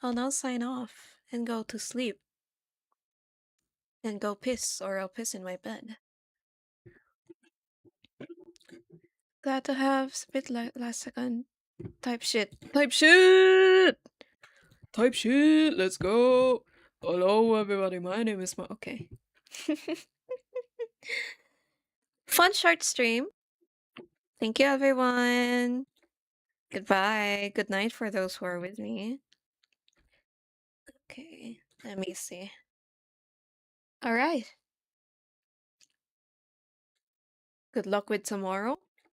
I'll now sign off and go to sleep and go piss or I'll piss in my bed. Glad to have spit last second. Type shit. Type shit! Type shit! Let's go! Hello everybody, my name is Okay. Fun short stream. Thank you everyone. Goodbye. Good night for those who are with me. Okay, let me see. Alright. Good luck with tomorrow.